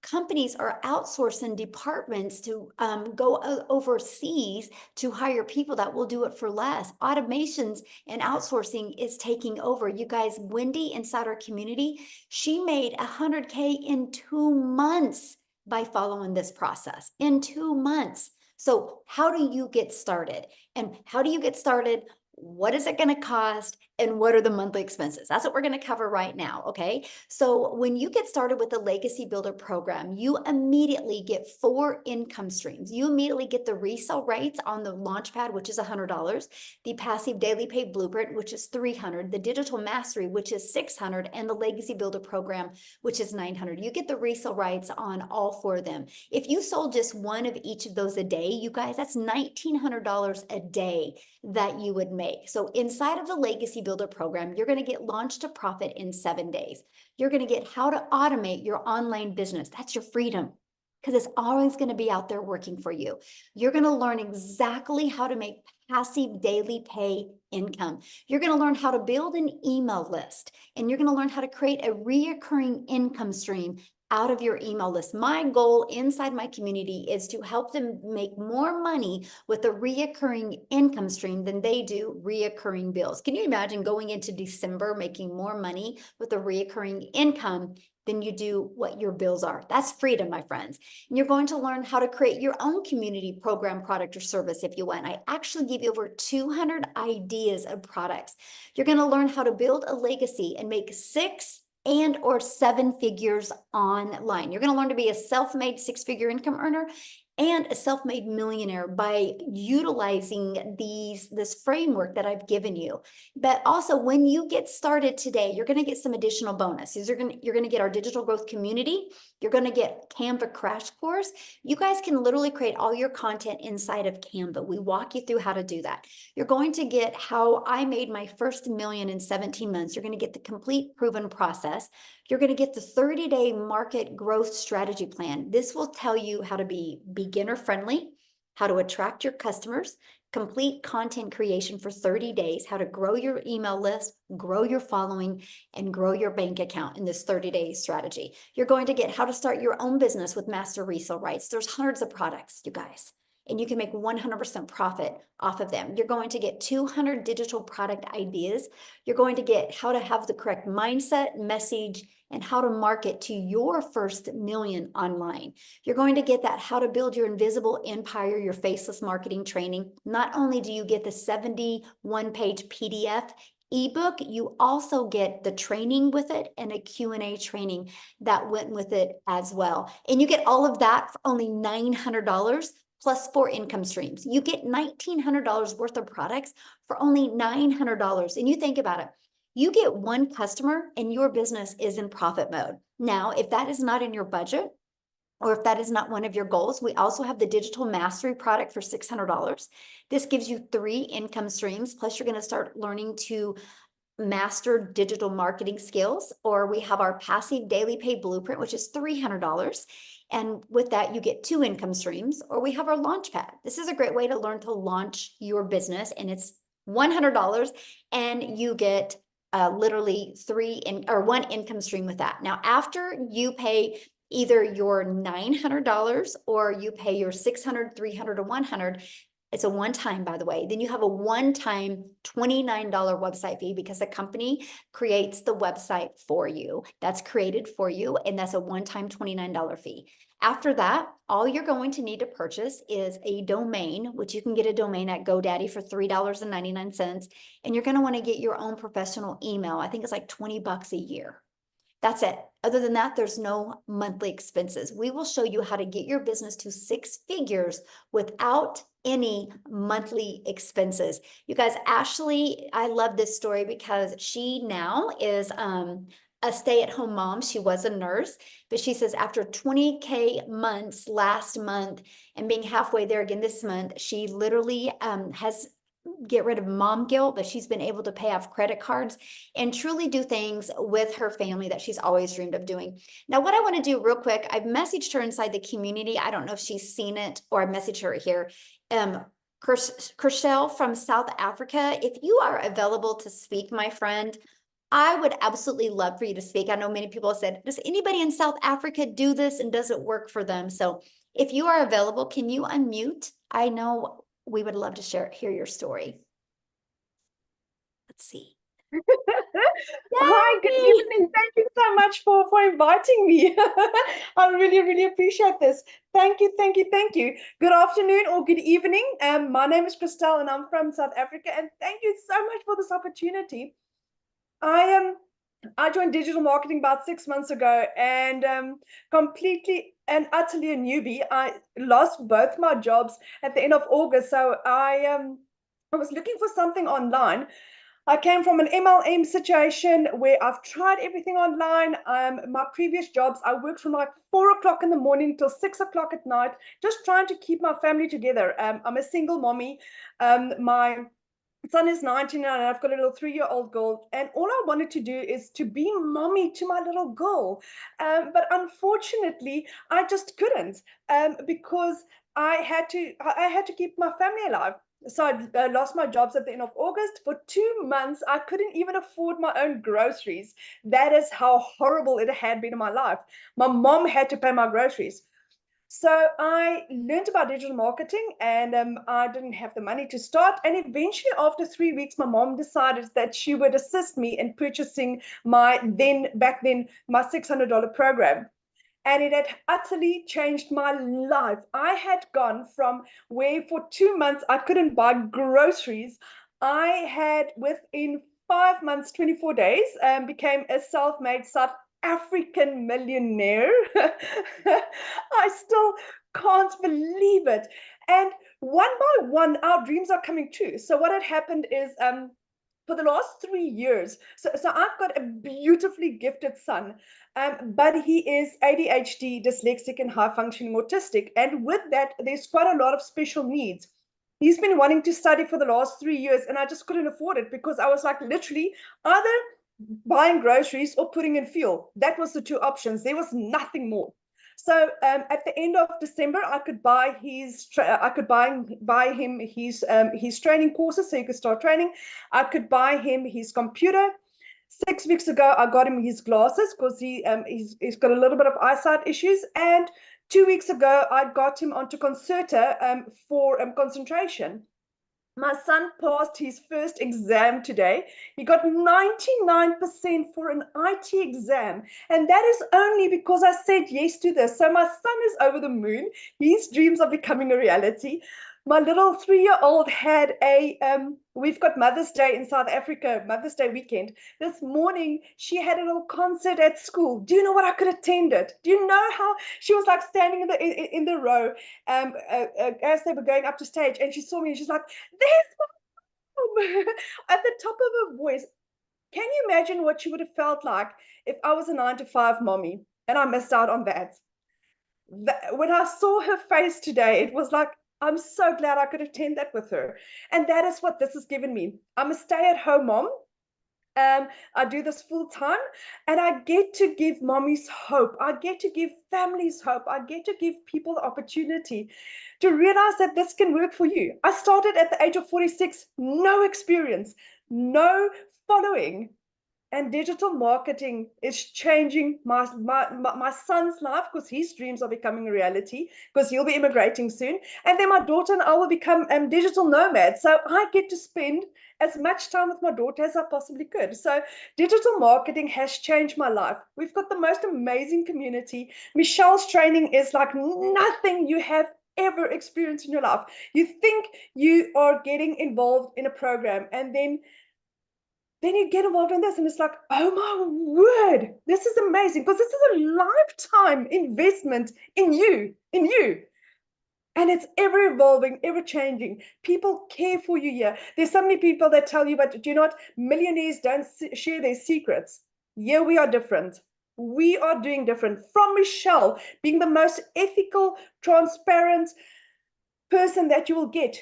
Companies are outsourcing departments to go overseas to hire people that will do it for less. Automations and outsourcing is taking over. You guys, Wendy inside our community, she made 100K in 2 months by following this process. In 2 months. So how do you get started? And how do you get started? What is it going to cost? And what are the monthly expenses? That's what we're going to cover right now. Okay. So when you get started with the Legacy Builder program, you immediately get 4 income streams. You immediately get the resale rates on the Launchpad, which is $100, the passive daily pay blueprint, which is $300, the digital mastery, which is $600, and the Legacy Builder program, which is $900. You get the resale rights on all 4 of them. If you sold just one of each of those a day, you guys, that's $1,900 a day that you would make. So inside of the Legacy Builder program, you're going to get launched to profit in 7 days. You're going to get how to automate your online business. That's your freedom, because it's always going to be out there working for you. You're going to learn exactly how to make passive daily pay income. You're going to learn how to build an email list, and you're going to learn how to create a reoccurring income stream out of your email list. My goal inside my community is to help them make more money with a reoccurring income stream than they do reoccurring bills. Can you imagine going into December making more money with a reoccurring income than you do what your bills are? That's freedom, my friends. And you're going to learn how to create your own community program, product, or service if you want. I actually give you over 200 ideas of products. You're going to learn how to build a legacy and make 6 and or 7 figures online. You're going to learn to be a self-made 6-figure income earner and a self-made millionaire by utilizing this framework that I've given you. But also, when you get started today, you're going to get some additional bonuses. You're going to get our digital growth community. You're going to get Canva crash course. You guys can literally create all your content inside of Canva. We walk you through how to do that. You're going to get how I made my first $1 million in 17 months. You're going to get the complete proven process. You're going to get the 30-day market growth strategy plan. This will tell you how to be beginner friendly, how to attract your customers, complete content creation for 30 days, how to grow your email list, grow your following, and grow your bank account in this 30-day strategy. You're going to get how to start your own business with master resale rights. There's hundreds of products, you guys, and you can make 100% profit off of them. You're going to get 200 digital product ideas. You're going to get how to have the correct mindset, message, and how to market to your first $1 million online. You're going to get that how to build your invisible empire, your faceless marketing training. Not only do you get the 71-page PDF ebook, you also get the training with it and a Q&A training that went with it as well. And you get all of that for only $900 plus 4 income streams. You get $1,900 worth of products for only $900. And you think about it, you get one customer and your business is in profit mode. Now, if that is not in your budget, or if that is not one of your goals, we also have the digital mastery product for $600. This gives you 3 income streams, plus you're going to start learning to master digital marketing skills. Or we have our passive daily pay blueprint, which is $300. And with that, you get 2 income streams. Or we have our launch pad. This is a great way to learn to launch your business, and it's $100, and you get literally 1 income stream with that. Now, after you pay either your $900 or you pay your $600, $300, or $100, it's a one-time, by the way. Then you have a one-time $29 website fee because the company creates the website for you. That's created for you, and that's a one-time $29 fee. After that, all you're going to need to purchase is a domain, which you can get a domain at GoDaddy for $3.99. And you're going to want to get your own professional email. I think it's like $20 a year. That's it. Other than that, there's no monthly expenses. We will show you how to get your business to 6 figures without any monthly expenses. You guys, Ashley, I love this story because she now is a stay-at-home mom. She was a nurse, but she says after 20K months last month and being halfway there again this month, she literally has get rid of mom guilt, but she's been able to pay off credit cards and truly do things with her family that she's always dreamed of doing. Now, what I want to do real quick, I've messaged her inside the community. I don't know if she's seen it or I messaged her here. Kershel from South Africa, if you are available to speak, my friend, I would absolutely love for you to speak. I know many people have said, does anybody in South Africa do this and does it work for them? So if you are available, can you unmute? I know we would love to hear your story. Let's see. Hi, good evening. Thank you so much for inviting me. I really appreciate this. Thank you. Good afternoon or good evening. My name is Christelle and I'm from South Africa, and thank you so much for this opportunity. I joined digital marketing about 6 months ago, and completely and utterly a newbie. I lost both my jobs at the end of August, so I was looking for something online. I came from an MLM situation where I've tried everything online. My previous jobs, I worked from like 4 o'clock in the morning till 6 o'clock at night, just trying to keep my family together. I'm a single mommy. My son is 19 and I've got a little 3-year-old girl, and all I wanted to do is to be mommy to my little girl. But unfortunately, I just couldn't because I had to keep my family alive. So I lost my jobs at the end of August. For 2 months, I couldn't even afford my own groceries. That is how horrible it had been in my life. My mom had to pay my groceries. So I learned about digital marketing, and I didn't have the money to start. And eventually, after 3 weeks, my mom decided that she would assist me in purchasing my back then $600 program. And it had utterly changed my life. I had gone from where for 2 months I couldn't buy groceries. I had, within 5 months, 24 days, became a self-made South African millionaire. I still can't believe it. And one by one, our dreams are coming true. So what had happened is, for the last 3 years, so I've got a beautifully gifted son, but he is ADHD, dyslexic, and high-functioning autistic. And with that, there's quite a lot of special needs. He's been wanting to study for the last 3 years, and I just couldn't afford it because I was like literally either buying groceries or putting in fuel. That was the 2 options. There was nothing more. So at the end of December, I could buy him his training courses so he could start training. I could buy him his computer. 6 weeks ago, I got him his glasses because he's got a little bit of eyesight issues. And 2 weeks ago, I got him onto Concerta for concentration. My son passed his first exam today. He got 99% for an IT exam. And that is only because I said yes to this. So my son is over the moon. His dreams are becoming a reality. my little 3-year-old had we've got Mother's Day in South Africa, Mother's Day weekend. This morning, she had a little concert at school. Do you know what I could attend it? Do you know how she was like standing in the row as they were going up to stage, and she saw me and she's like, there's mom at the top of her voice. Can you imagine what she would have felt like if I was a 9-to-5 mommy and I missed out on that? When I saw her face today, it was like, I'm so glad I could attend that with her. And that is what this has given me. I'm a stay-at-home mom. I do this full time, and I get to give mommies hope. I get to give families hope. I get to give people the opportunity to realize that this can work for you. I started at the age of 46, no experience, no following. And digital marketing is changing my son's life, because his dreams are becoming a reality, because he'll be immigrating soon. And then my daughter and I will become digital nomads. So I get to spend as much time with my daughter as I possibly could. So digital marketing has changed my life. We've got the most amazing community. Michelle's training is like nothing you have ever experienced in your life. You think you are getting involved in a program, and then you get involved in this, and it's like, oh my word, this is amazing, because this is a lifetime investment in you. And it's ever evolving, ever changing. People care for you here. There's so many people that tell you, but do you know what? Millionaires don't share their secrets. Here we are different. We are doing different. From Michelle, being the most ethical, transparent person that you will get,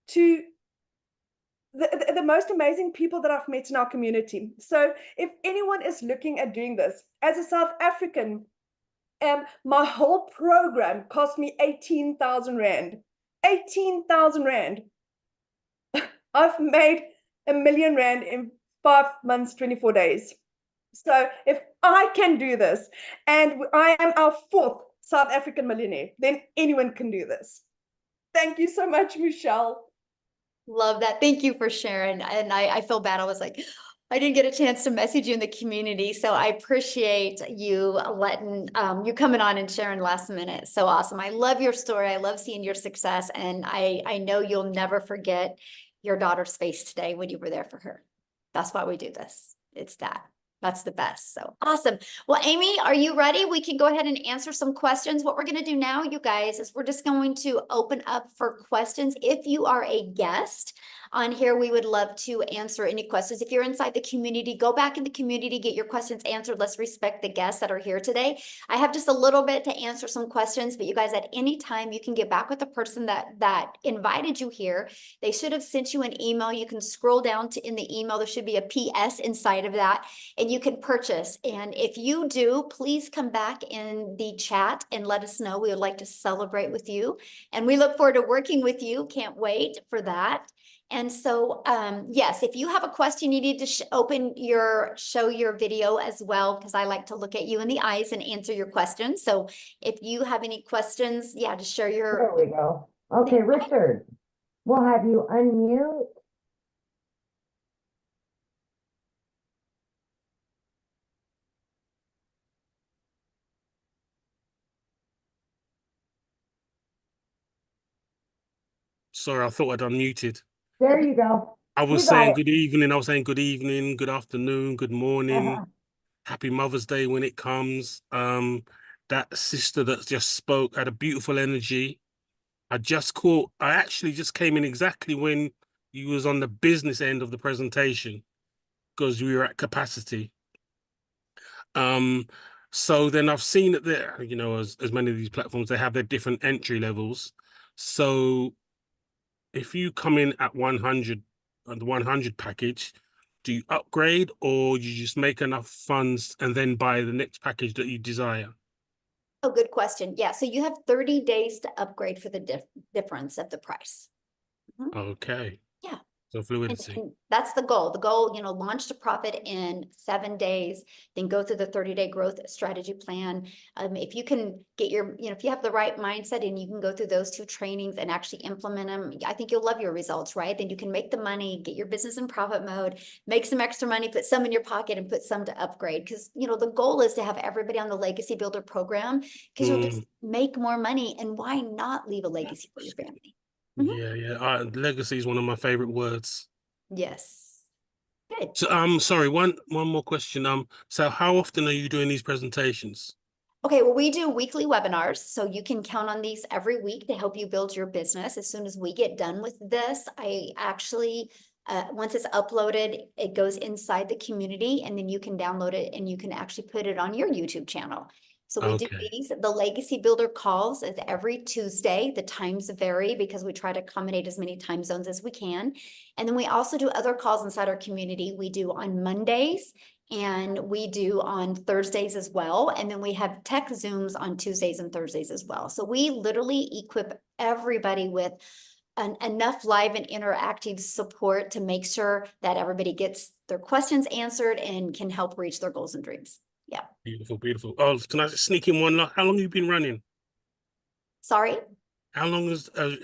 to the most amazing people that I've met in our community. So if anyone is looking at doing this, as a South African, my whole program cost me 18,000 Rand. 18,000 Rand. I've made R1 million in 5 months, 24 days. So if I can do this, and I am our 4th South African millionaire, then anyone can do this. Thank you so much, Michelle. Love that. Thank you for sharing. And I feel bad. I was like, I didn't get a chance to message you in the community. So I appreciate you letting you coming on and sharing last minute. So awesome. I love your story. I love seeing your success. And I know you'll never forget your daughter's face today when you were there for her. That's why we do this. It's that. That's the best. So awesome. Well, Amy, are you ready? We can go ahead and answer some questions. What we're going to do now, you guys, is we're just going to open up for questions. If you are a guest on here, we would love to answer any questions. If you're inside the community, go back in the community, get your questions answered. Let's respect the guests that are here today. I have just a little bit to answer some questions, but you guys, at any time, you can get back with the person that invited you here. They should have sent you an email. You can scroll down to in the email. There should be a PS inside of that, and you can purchase. And if you do, please come back in the chat and let us know. We would like to celebrate with you, and we look forward to working with you. Can't wait for that. And so, yes, if you have a question, you need to show your video as well, because I like to look at you in the eyes and answer your questions. So if you have any questions, yeah, just share your. There we go. Okay, Richard, we'll have you unmute. Sorry, I thought I'd unmuted. There you go. I was You got saying it. good evening. I was saying good evening, good afternoon, good morning. Happy Mother's Day when it comes. That sister that just spoke had a beautiful energy. I actually just came in exactly when you was on the business end of the presentation, because we were at capacity. So then I've seen that there, you know, as many of these platforms, they have their different entry levels. So if you come in at 100, on the 100 package, do you upgrade, or you just make enough funds and then buy the next package that you desire? Oh, good question. Yeah, so you have 30 days to upgrade for the difference of the price. Okay. Yeah. So fluidity. And that's the goal. The goal, you know, launch to profit in 7 days, then go through the 30-day growth strategy plan. If you can get your, you know, if you have the right mindset and you can go through those 2 trainings and actually implement them, I think you'll love your results, right? Then you can make the money, get your business in profit mode, make some extra money, put some in your pocket and put some to upgrade. Because, you know, the goal is to have everybody on the Legacy Builder program, because you'll just make more money. And why not leave a legacy for your family? Yeah, yeah. Legacy is one of my favorite words. Yes. Good. So, sorry, one more question. So how often are you doing these presentations? Okay, well, we do weekly webinars, so you can count on these every week to help you build your business. As soon as we get done with this, I actually, once it's uploaded, it goes inside the community, and then you can download it and you can actually put it on your YouTube channel. So we do Okay. these. The Legacy Builder calls is every Tuesday. The times vary because we try to accommodate as many time zones as we can. And then we also do other calls inside our community. We do on Mondays, and we do on Thursdays as well. And then we have tech Zooms on Tuesdays and Thursdays as well. So we literally equip everybody with enough live and interactive support to make sure that everybody gets their questions answered and can help reach their goals and dreams. Yeah. Beautiful, beautiful. Oh, can I just sneak in one? How long have you been running? Sorry? How long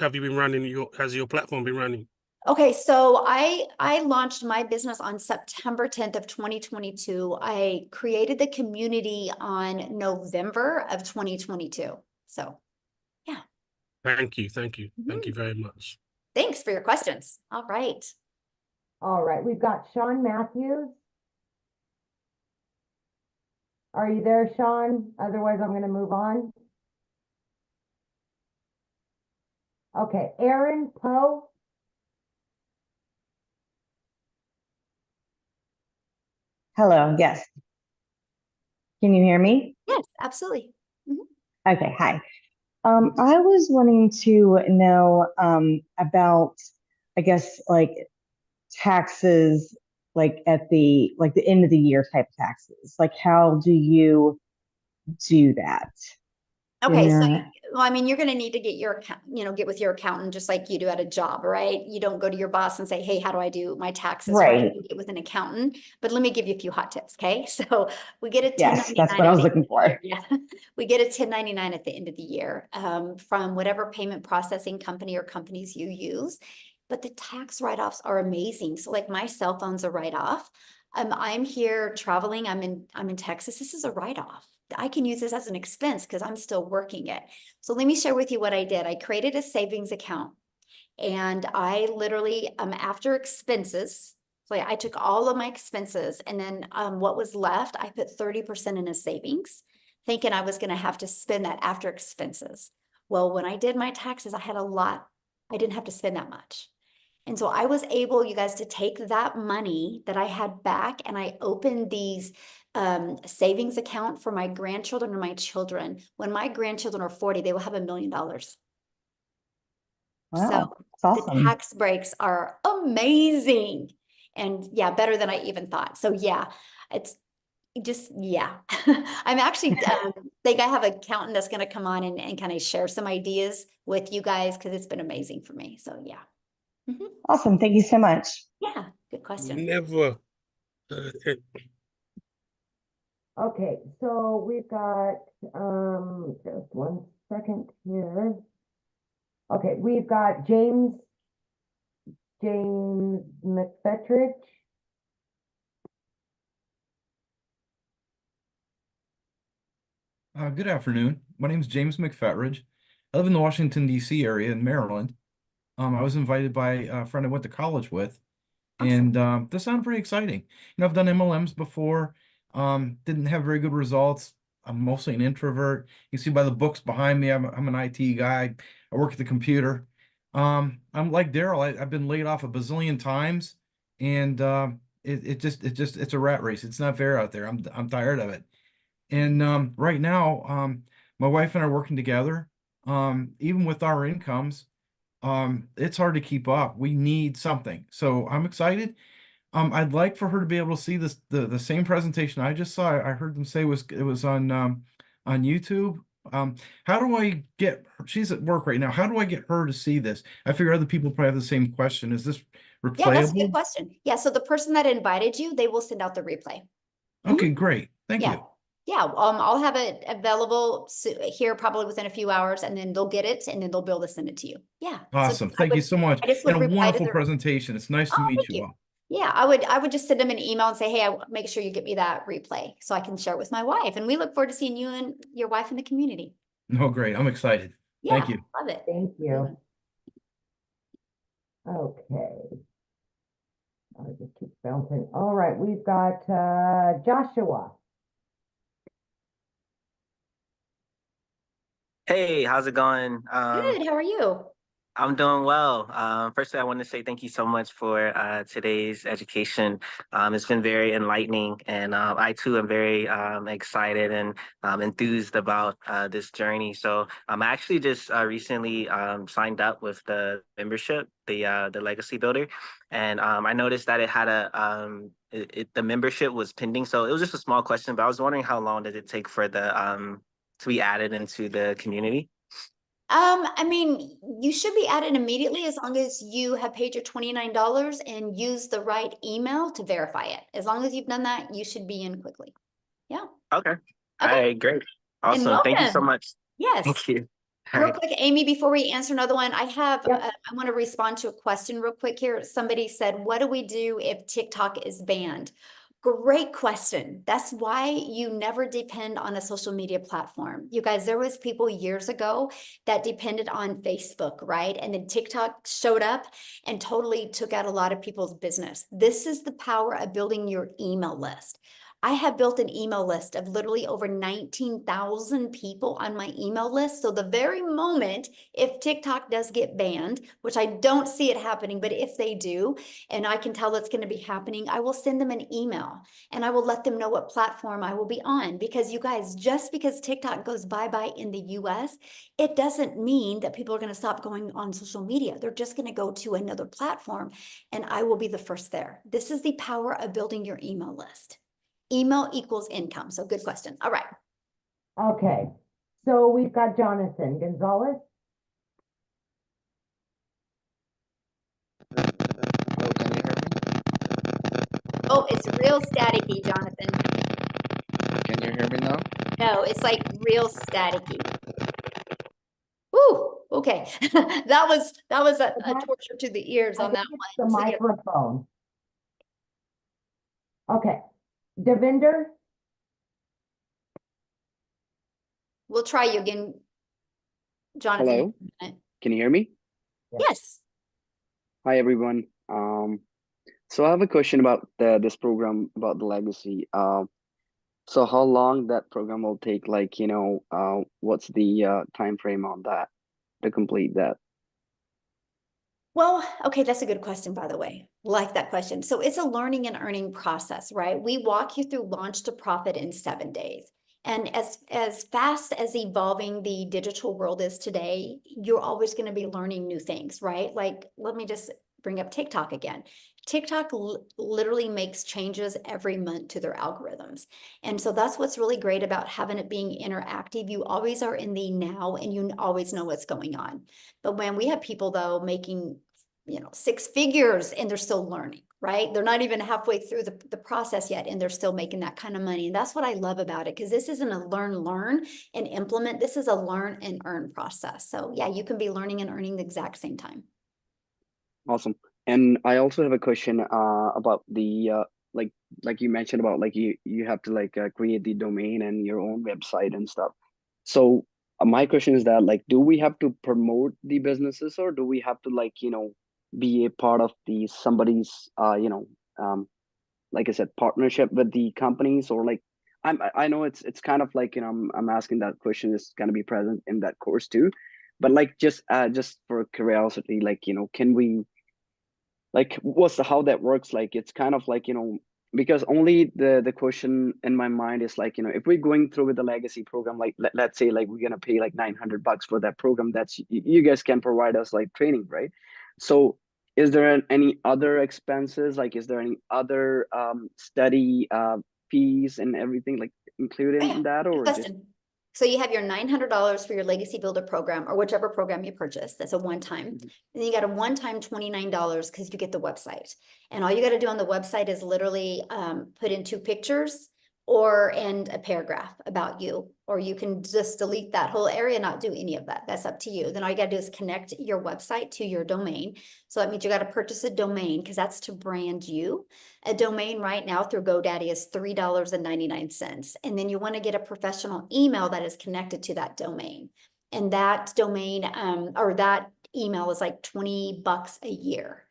have you been running? Has your platform been running? Okay, so I launched my business on September 10th of 2022. I created the community on November of 2022. So, yeah. Thank you, thank you, thank you very much. Thanks for your questions. All right. All right, we've got Sean Matthews. Are you there, Sean? Otherwise, I'm going to move on. Okay, Aaron Poe. Hello, yes. Can you hear me? Yes, absolutely. Okay, hi. I was wanting to know about, I guess, like taxes, like at the end of the year type taxes. Like, how do you do that? Okay, so Yeah. well, I mean, you're going to need to get your account, get with your accountant just like you do at a job, right? You don't go to your boss and say, "Hey, how do I do my taxes?" Right. You get with an accountant. But let me give you a few hot tips, okay? So we get a Yes, 1099 that's what I at was the end looking of the year. for. Yeah, we get a 1099 at the end of the year from whatever payment processing company or companies you use. But the tax write-offs are amazing. So like my cell phone's a write-off. I'm here traveling. I'm in Texas. This is a write-off. I can use this as an expense because I'm still working it. So let me share with you what I did. I created a savings account, and I literally, after expenses, so I took all of my expenses, and then what was left, I put 30% in a savings, thinking I was going to have to spend that after expenses. Well, when I did my taxes, I had a lot. I didn't have to spend that much. And so I was able, you guys, to take that money that I had back, and I opened these savings account for my grandchildren and my children. When my grandchildren are 40, they will have $1 million. Wow, So that's awesome. the tax breaks are amazing. And yeah, better than I even thought. So yeah, it's just, yeah. I'm actually think I have an accountant that's going to come on and kind of share some ideas with you guys because it's been amazing for me. So yeah. Awesome. Thank you so much. Yeah, good question. Never. Okay, so we've got just one second here. Okay, we've got James McFetrich. Good afternoon. My name is James McFetrich. I live in the Washington, D.C. area in Maryland. I was invited by a friend I went to college with, and this sounded pretty exciting. I've done MLMs before, didn't have very good results. I'm mostly an introvert. You see by the books behind me, I'm an IT guy. I work at the computer. I'm like Daryl. I've been laid off a bazillion times, and it's a rat race. It's not fair out there. I'm tired of it. And right now, my wife and I are working together. Even with our incomes, it's hard to keep up. We need something. So I'm excited. I'd like for her to be able to see the same presentation I just saw. I heard them say it was on YouTube. How do I get her? She's at work right now. How do I get her to see this? I figure other people probably have the same question. Is this Yeah, that's a good replayable? question. Yeah, so the person that invited you, they will send out the replay. Okay, great. Thank Yeah. you. Yeah, I'll have it available here probably within a few hours, and then they'll get it, and then they'll be able to send it to you. Yeah. So Awesome. Thank you so much. I just And would a reply to wonderful their, presentation. It's nice to oh, meet thank you you. all. Yeah, I would just send them an email and say, hey, make sure you get me that replay so I can share it with my wife. And we look forward to seeing you and your wife in the community. Oh, great. I'm excited. Yeah, Thank you. love it. Thank you. Okay. I'll just keep bouncing. All right, we've got Joshua. Hey, how's it going? Good, how are you? I'm doing well. Firstly, I want to say thank you so much for today's education. It's been very enlightening, and I too am very excited and enthused about this journey. So I actually just recently signed up with the membership, the Legacy Builder, and I noticed that it had the membership was pending. So it was just a small question, but I was wondering how long did it take for the to be added into the community? I mean, you should be added immediately as long as you have paid your $29 and use the right email to verify it. As long as you've done that, you should be in quickly. Yeah. Okay. All Okay. right, great. And Awesome. Thank you so welcome. much. Yes. Thank you. All Real right. quick, Amy, before we answer another one, I have, Yep. I want to respond to a question real quick here. Somebody said, what do we do if TikTok is banned? Great question. That's why you never depend on a social media platform. You guys, there was people years ago that depended on Facebook, right? And then TikTok showed up and totally took out a lot of people's business. This is the power of building your email list. I have built an email list of literally over 19,000 people on my email list. So the very moment, if TikTok does get banned, which I don't see it happening, but if they do, and I can tell it's going to be happening, I will send them an email and I will let them know what platform I will be on. Because you guys, just because TikTok goes bye-bye in the US, it doesn't mean that people are going to stop going on social media. They're just going to go to another platform and I will be the first there. This is the power of building your email list. Email equals income. So good question. All right. Okay. So we've got Jonathan Gonzalez. Hello, can you hear me? Oh, it's real staticky, Jonathan. Can you hear me now? No, it's like real staticky. Woo, okay. That was a torture to the ears on that The one. So, yeah. microphone. Okay. Devinder. We'll try you again, Jonathan. Hello, can you hear me? Yes. Hi, everyone. So I have a question about this program about the legacy. So how long that program will take? Like, what's the time frame on that to complete that? Well, okay, that's a good question, by the way. Like that question. So it's a learning and earning process, right? We walk you through launch to profit in 7 days. And as fast as evolving the digital world is today, you're always going to be learning new things, right? Like, let me just bring up TikTok again. TikTok literally makes changes every month to their algorithms. And so that's what's really great about having it being interactive. You always are in the now and you always know what's going on. But when we have people though making 6 figures and they're still learning, right? They're not even halfway through the process yet and they're still making that kind of money. And that's what I love about it, because this isn't a learn and implement. This is a learn and earn process. So yeah, you can be learning and earning the exact same time. Awesome. And I also have a question about the like you mentioned about like you have to like create the domain and your own website and stuff. So my question is that like, do we have to promote the businesses, or do we have to like be a part of the somebody's like I said, partnership with the companies, or like I know it's kind of like I'm asking that question is going to be present in that course too, but like just for curiosity, like can we like how that works? Like it's kind of like because only the question in my mind is like if we're going through with the legacy program, like let's say like we're gonna pay like $900 for that program, that's you guys can provide us like training, right? So is there any other expenses, like is there any other study fees and everything like included in that, or just Question. So you have your $900 for your Legacy Builder program or whichever program you purchase. That's a one-time. And then you got a one-time $29 because you get the website. And all you got to do on the website is literally put in 2 pictures and a paragraph about you, or you can just delete that whole area, not do any of that. That's up to you. Then all you got to do is connect your website to your domain. So that means you got to purchase a domain, because that's to brand you. A domain right now through GoDaddy is $3.99. And then you want to get a professional email that is connected to that domain. And that domain or that email is like $20 a year.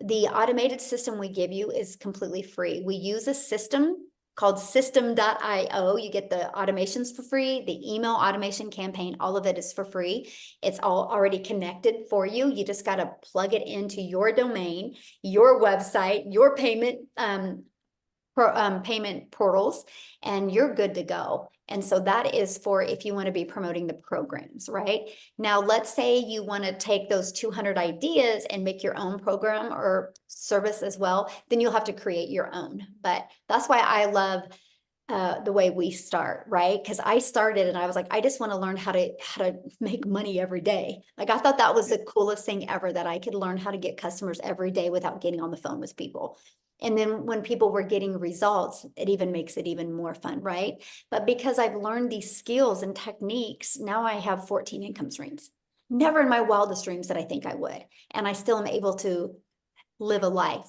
The automated system we give you is completely free. We use a system called system.io. You get the automations for free, the email automation campaign, all of it is for free. It's all already connected for you. You just got to plug it into your domain, your website, your payment portals, and you're good to go. And so that is for if you want to be promoting the programs, right? Now, let's say you want to take those 200 ideas and make your own program or service as well, then you'll have to create your own. But that's why I love the way we start, right? Because I started and I was like, I just want to learn how to make money every day. Like, I thought that was the coolest thing ever, that I could learn how to get customers every day without getting on the phone with people. And then when people were getting results, it even makes it even more fun, right? But because I've learned these skills and techniques, now I have 14 income streams. Never in my wildest dreams that I think I would. And I still am able to live a life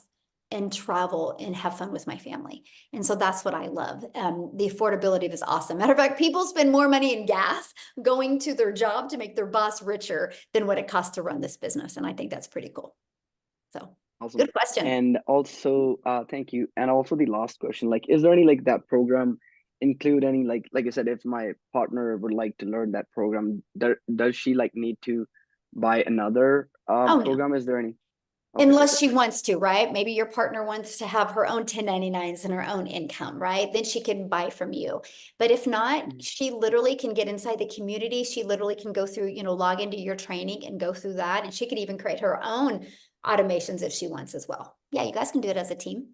and travel and have fun with my family. And so that's what I love. The affordability is awesome. Matter of fact, people spend more money in gas going to their job to make their boss richer than what it costs to run this business. And I think that's pretty cool. So. Awesome. Good question. And also, thank you. And also the last question, like, is there any, like, that program include any, like I said, if my partner would like to learn that program, does she like need to buy another program? No. Is there any? Okay. Unless she wants to, right? Maybe your partner wants to have her own 1099s and her own income, right? Then she can buy from you. But if not, she literally can get inside the community. She literally can go through, log into your training and go through that. And she could even create her own automations if she wants as well. Yeah, you guys can do it as a team.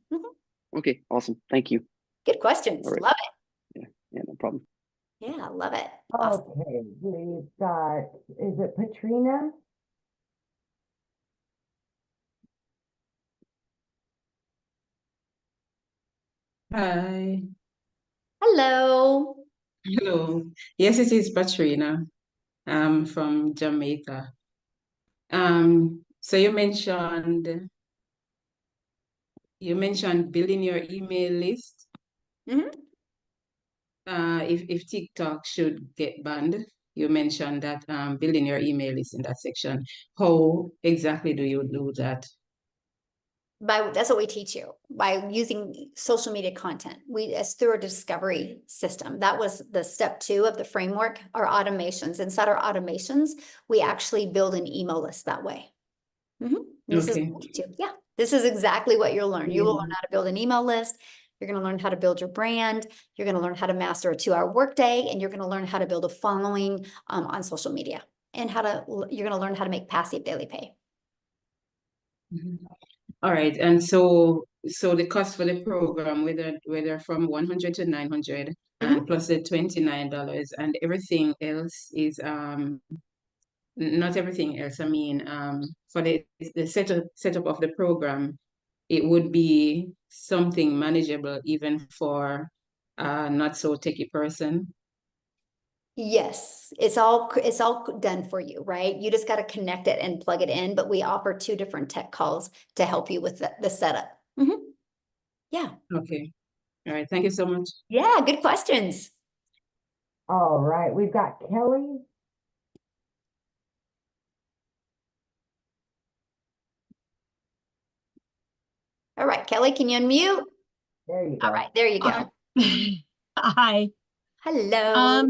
Okay, awesome. Thank you. Good questions. Right. Love it. Yeah, no problem. Yeah, love it. Awesome. Okay, we've got, is it Patrina? Hi. Hello. Hello. Yes, it is Patrina. From Jamaica. So you mentioned building your email list. If TikTok should get banned, you mentioned that building your email list in that section. How exactly do you do that? That's what we teach you, by using social media content. It's through a discovery system. That was the step 2 of the framework, our automations. Inside our automations, we actually build an email list that way. This Okay. this is exactly what you'll learn. You will learn how to build an email list. You're going to learn how to build your brand. You're going to learn how to master a 2-hour workday, and you're going to learn how to build a following on social media, and you're going to learn how to make passive daily pay. All right, and so the cost for the program, whether from 100 to 900, and plus the $29, and everything else is not everything else. I mean, for the setup of the program, it would be something manageable even for not so techie person. Yes, it's all done for you, right? You just got to connect it and plug it in, but we offer 2 different tech calls to help you with the setup. Yeah. Okay. All right. Thank you so much. Yeah, good questions. All right, we've got Kelly. All right, Kelly, can you unmute? There you go. All right, there you go. Hi. Hello.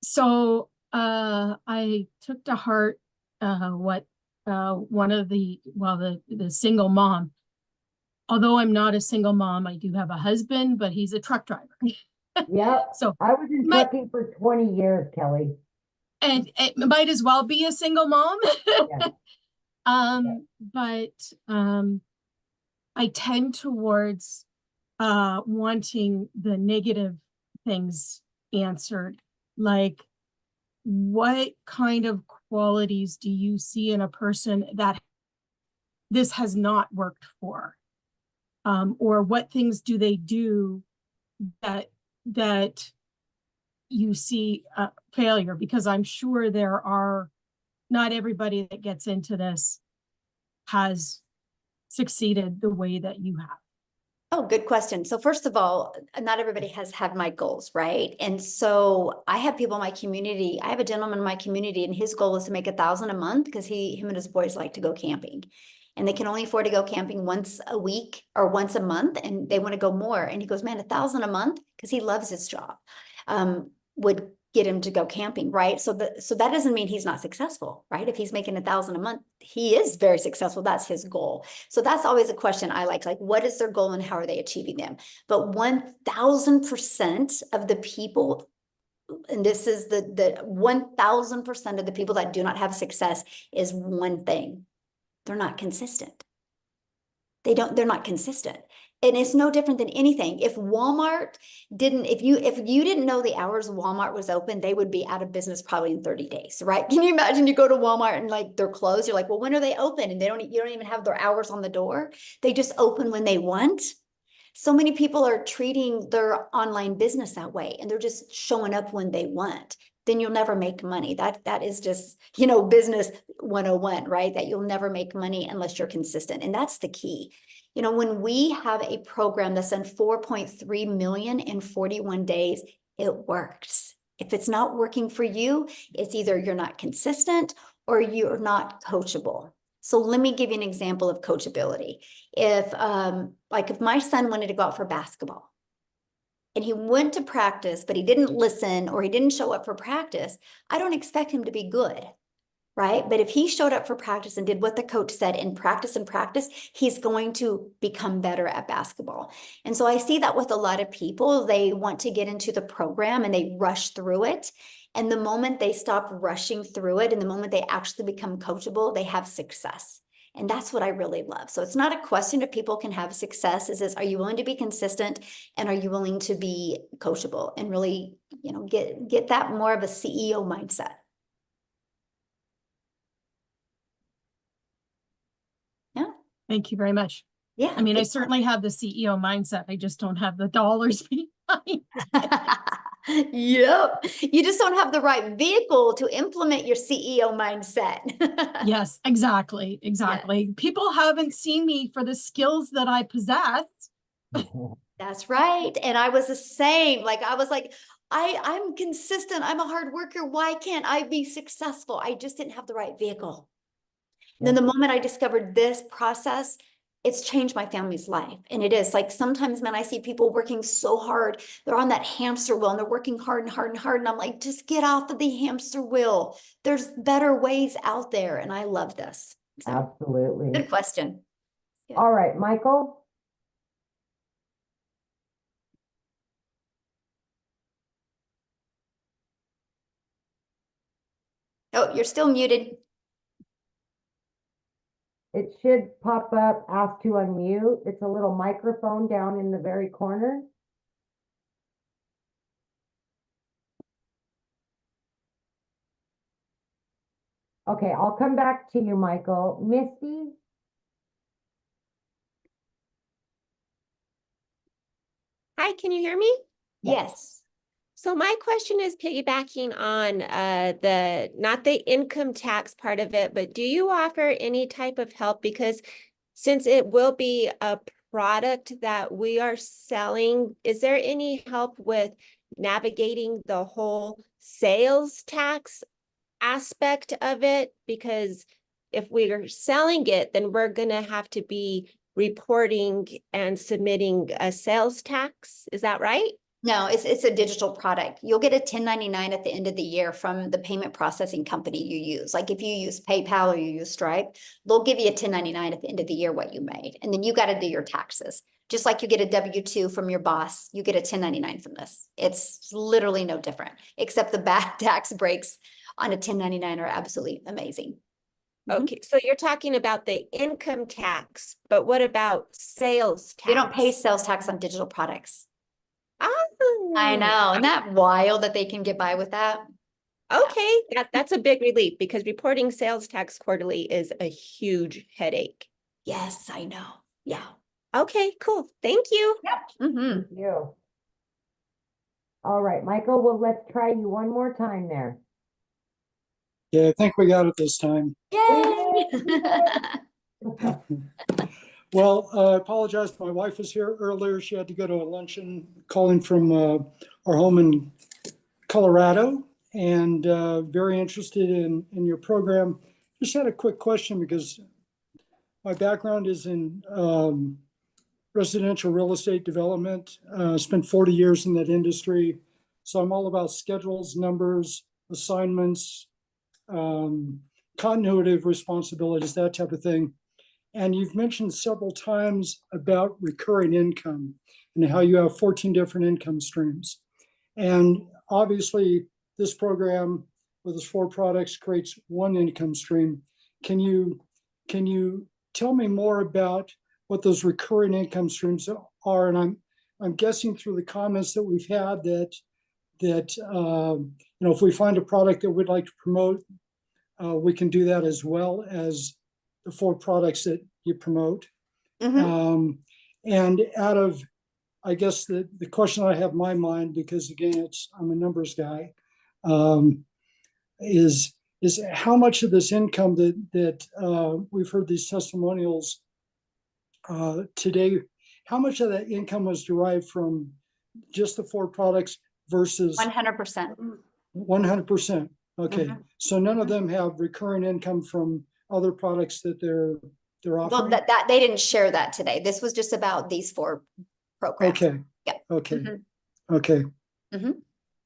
So I took to heart what one of the single mom. Although I'm not a single mom, I do have a husband, but he's a truck driver. Yep. So I was in trucking for 20 years, Kelly. And it might as well be a single mom. But I tend towards wanting the negative things answered, like what kind of qualities do you see in a person that this has not worked for, or what things do they do that you see failure? Because I'm sure there are, not everybody that gets into this has succeeded the way that you have. Oh, good question. So first of all, not everybody has had my goals, right? And so I have people in my community. I have a gentleman in my community, and his goal is to make $1,000 a month because him and his boys like to go camping, and they can only afford to go camping once a week or once a month, and they want to go more. And he goes, man, $1,000 a month, because he loves his job, would get him to go camping, right? So that doesn't mean he's not successful, right? If he's making $1,000 a month, he is very successful. That's his goal. So that's always a question I like what is their goal and how are they achieving them? But 1000% of the people, and this is the 1000% of the people that do not have success, is one thing: they're not consistent. They're not consistent. And it's no different than anything. If Walmart didn't, if you didn't know the hours Walmart was open, they would be out of business probably in 30 days, right? Can you imagine you go to Walmart and like they're closed? You're like, well, when are they open? And you don't even have their hours on the door. They just open when they want. So many people are treating their online business that way, and they're just showing up when they want. Then you'll never make money. That is just, business 101, right? That you'll never make money unless you're consistent. And that's the key. When we have a program that's done 4.3 million in 41 days, it works. If it's not working for you, it's either you're not consistent or you're not coachable. So let me give you an example of coachability. If my son wanted to go out for basketball, and he went to practice, but he didn't listen or he didn't show up for practice, I don't expect him to be good, right? But if he showed up for practice and did what the coach said and practice, he's going to become better at basketball. And so I see that with a lot of people. They want to get into the program and they rush through it. And the moment they stop rushing through it and the moment they actually become coachable, they have success. And that's what I really love. So it's not a question if people can have success. Are you willing to be consistent, and are you willing to be coachable and really, get that more of a CEO mindset? Yeah. Thank you very much. Yeah. I mean, I certainly have the CEO mindset. I just don't have the dollars behind. Yep. You just don't have the right vehicle to implement your CEO mindset. Yes, exactly. Exactly. Yes. People haven't seen me for the skills that I possess. That's right. And I was the same. I was like, I'm consistent. I'm a hard worker. Why can't I be successful? I just didn't have the right vehicle. Yeah. Then the moment I discovered this process, it's changed my family's life. And it is sometimes, man, I see people working so hard. They're on that hamster wheel and they're working hard and hard and hard. And I'm like, just get off of the hamster wheel. There's better ways out there. And I love this. So, absolutely. Good question. Good. All right, Michael. Oh, you're still muted. It should pop up, ask to unmute. It's a little microphone down in the very corner. Okay, I'll come back to you, Michael. Misty? Hi, can you hear me? Yes. So my question is piggybacking on not the income tax part of it, but do you offer any type of help? Because since it will be a product that we are selling, is there any help with navigating the whole sales tax aspect of it? Because if we are selling it, then we're going to have to be reporting and submitting a sales tax. Is that right? No, it's a digital product. You'll get a 1099 at the end of the year from the payment processing company you use. Like if you use PayPal or you use Stripe, they'll give you a 1099 at the end of the year what you made. And then you got to do your taxes. Just like you get a W-2 from your boss, you get a 1099 from this. It's literally no different, except the bad tax breaks on a 1099 are absolutely amazing. Okay, so you're talking about the income tax, but what about sales tax? You don't pay sales tax on digital products. Oh, I know. Isn't that wild that they can get by with that? Okay, that's a big relief because reporting sales tax quarterly is a huge headache. Yes, I know. Yeah. Okay, cool. Thank you. Yep. Thank you. All right, Michael, well, let's try you one more time there. Yeah, I think we got it this time. Yay! Well, I apologize. My wife was here earlier. She had to go to a luncheon calling from our home in Colorado, and very interested in your program. Just had a quick question because my background is in residential real estate development. Spent 40 years in that industry. So I'm all about schedules, numbers, assignments, continuity of responsibilities, that type of thing. And you've mentioned several times about recurring income and how you have 14 different income streams. And obviously, this program with its 4 products creates one income stream. Can you tell me more about what those recurring income streams are? And I'm guessing through the comments that we've had that if we find a product that we'd like to promote, we can do that as well as the 4 products that you promote. And out of, I guess the question I have in my mind, because again, I'm a numbers guy, is how much of this income that we've heard these testimonials today, how much of that income was derived from just the 4 products versus 100%. 100%. Okay, so none of them have recurring income from other products that they're offering? Well, that they didn't share that today. This was just about these 4 programs. Okay. Yeah. Okay. Okay.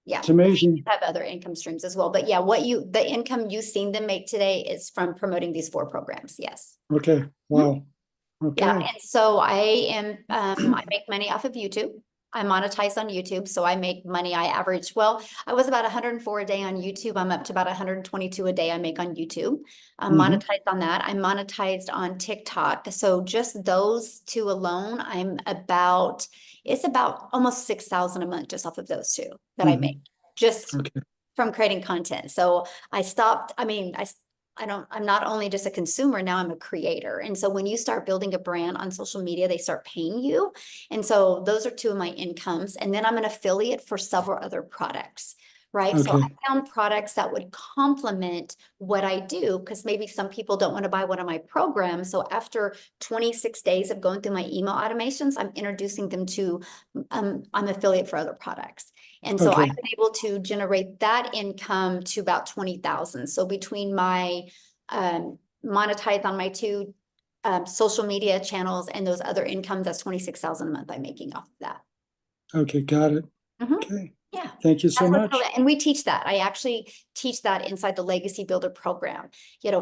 Yeah. It's amazing. We have other income streams as well. But yeah, the income you've seen them make today is from promoting these 4 programs. Yes. Okay. Wow. Okay. Yeah. And so I make money off of YouTube. I monetize on YouTube. So I make money. I was about 104 a day on YouTube. I'm up to about 122 a day I make on YouTube. I'm monetized on that. I'm monetized on TikTok. So just those 2 alone, it's about almost 6,000 a month just off of those 2 that I make just from creating content. So I stopped, I'm not only just a consumer, now I'm a creator. And so when you start building a brand on social media, they start paying you. And so those are 2 of my incomes. And then I'm an affiliate for several other products, right? So I found products that would complement what I do, because maybe some people don't want to buy one of my programs. So after 26 days of going through my email automations, I'm introducing them to, I'm affiliate for other products. And so I've been able to generate that income to about 20,000. So between my monetize on my 2 social media channels and those other incomes, that's 26,000 a month I'm making off of that. Okay, got it. Okay. Yeah. Thank you so much. And we teach that. I actually teach that inside the Legacy Builder program,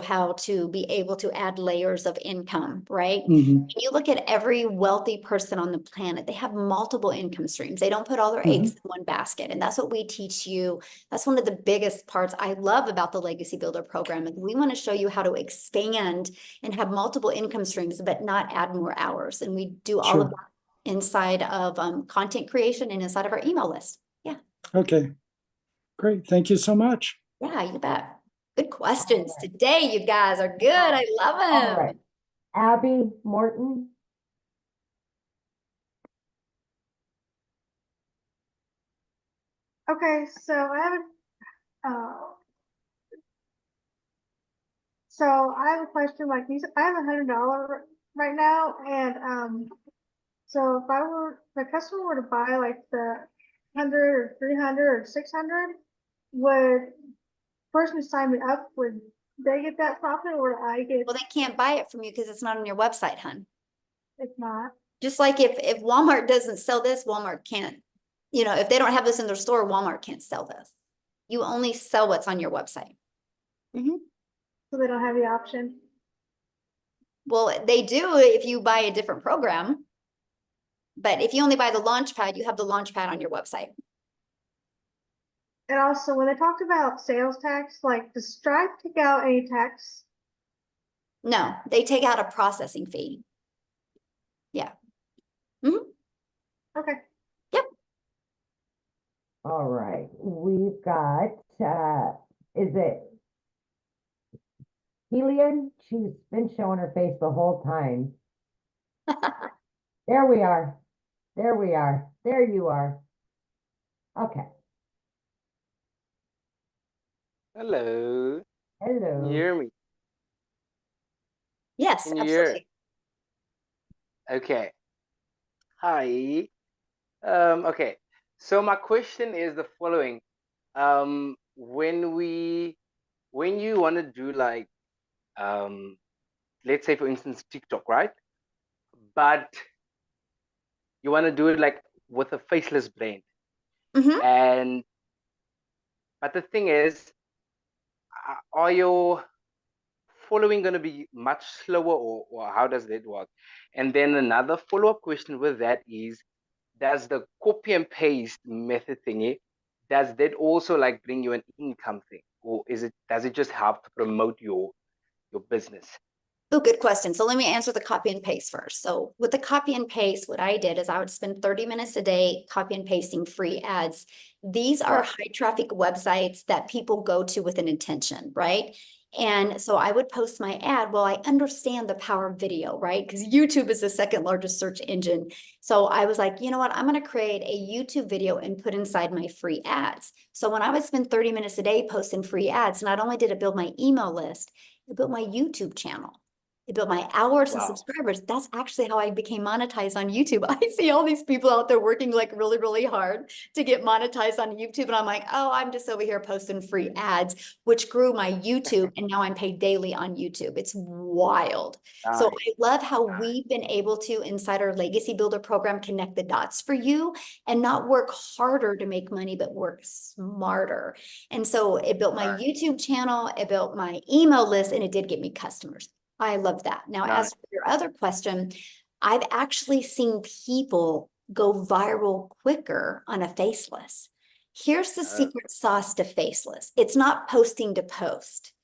how to be able to add layers of income, right? When you look at every wealthy person on the planet, they have multiple income streams. They don't put all their eggs in one basket. And that's what we teach you. That's one of the biggest parts I love about the Legacy Builder program. And we want to show you how to expand and have multiple income streams, but not add more hours. And we do all of that inside of content creation and inside of our email list. Yeah. Okay. Great. Thank you so much. Yeah, you bet. Good questions today. You guys are good. I love them. All right. Abby Morton. Okay, so I have a question. Like you said, I have $100 right now, and so if the customer were to buy like the 100 or 300 or 600, would person who signed me up, would they get that profit, or would I get? Well, they can't buy it from you because it's not on your website, hun. It's not. Just like if Walmart doesn't sell this, Walmart can't, if they don't have this in their store, Walmart can't sell this. You only sell what's on your website. So they don't have the option? Well, they do if you buy a different program. But if you only buy the Launchpad, you have the Launchpad on your website. And also, when they talked about sales tax, like, does Stripe take out any tax? No, they take out a processing fee. Yeah. Okay. Yep. All right. We've got, is it Helian? She's been showing her face the whole time. There we are. There we are. There you are. Okay. Hello. Hello. Can you hear me? Yes, Can you hear? absolutely. Okay. Hi. Okay. So my question is the following. When you want to do like, let's say for instance, TikTok, right? But you want to do it like with a faceless brand. And, but the thing is, are your following going to be much slower, or how does that work? And then another follow-up question with that is, does the copy and paste method thingy, does that also like bring you an income thing, or does it just help to promote your business? Oh, good question. So let me answer the copy and paste first. So with the copy and paste, what I did is I would spend 30 minutes a day copy and pasting free ads. These are high traffic websites that people go to with an intention, right? And so I would post my ad. Well, I understand the power of video, right? Because YouTube is the second largest search engine. So I was like, you know what? I'm going to create a YouTube video and put inside my free ads. So when I would spend 30 minutes a day posting free ads, not only did it build my email list, it built my YouTube channel. It built my hours and subscribers. That's actually how I became monetized on YouTube. I see all these people out there working like really, really hard to get monetized on YouTube. And I'm like, oh, I'm just over here posting free ads, which grew my YouTube. And now I'm paid daily on YouTube. It's wild. So I love how we've been able to, inside our Legacy Builder program, connect the dots for you and not work harder to make money, but work smarter. And so it built my YouTube channel, it built my email list, and it did get me customers. I love that. Now, as for your other question, I've actually seen people go viral quicker on a faceless. Here's the secret sauce to faceless. It's not posting to post.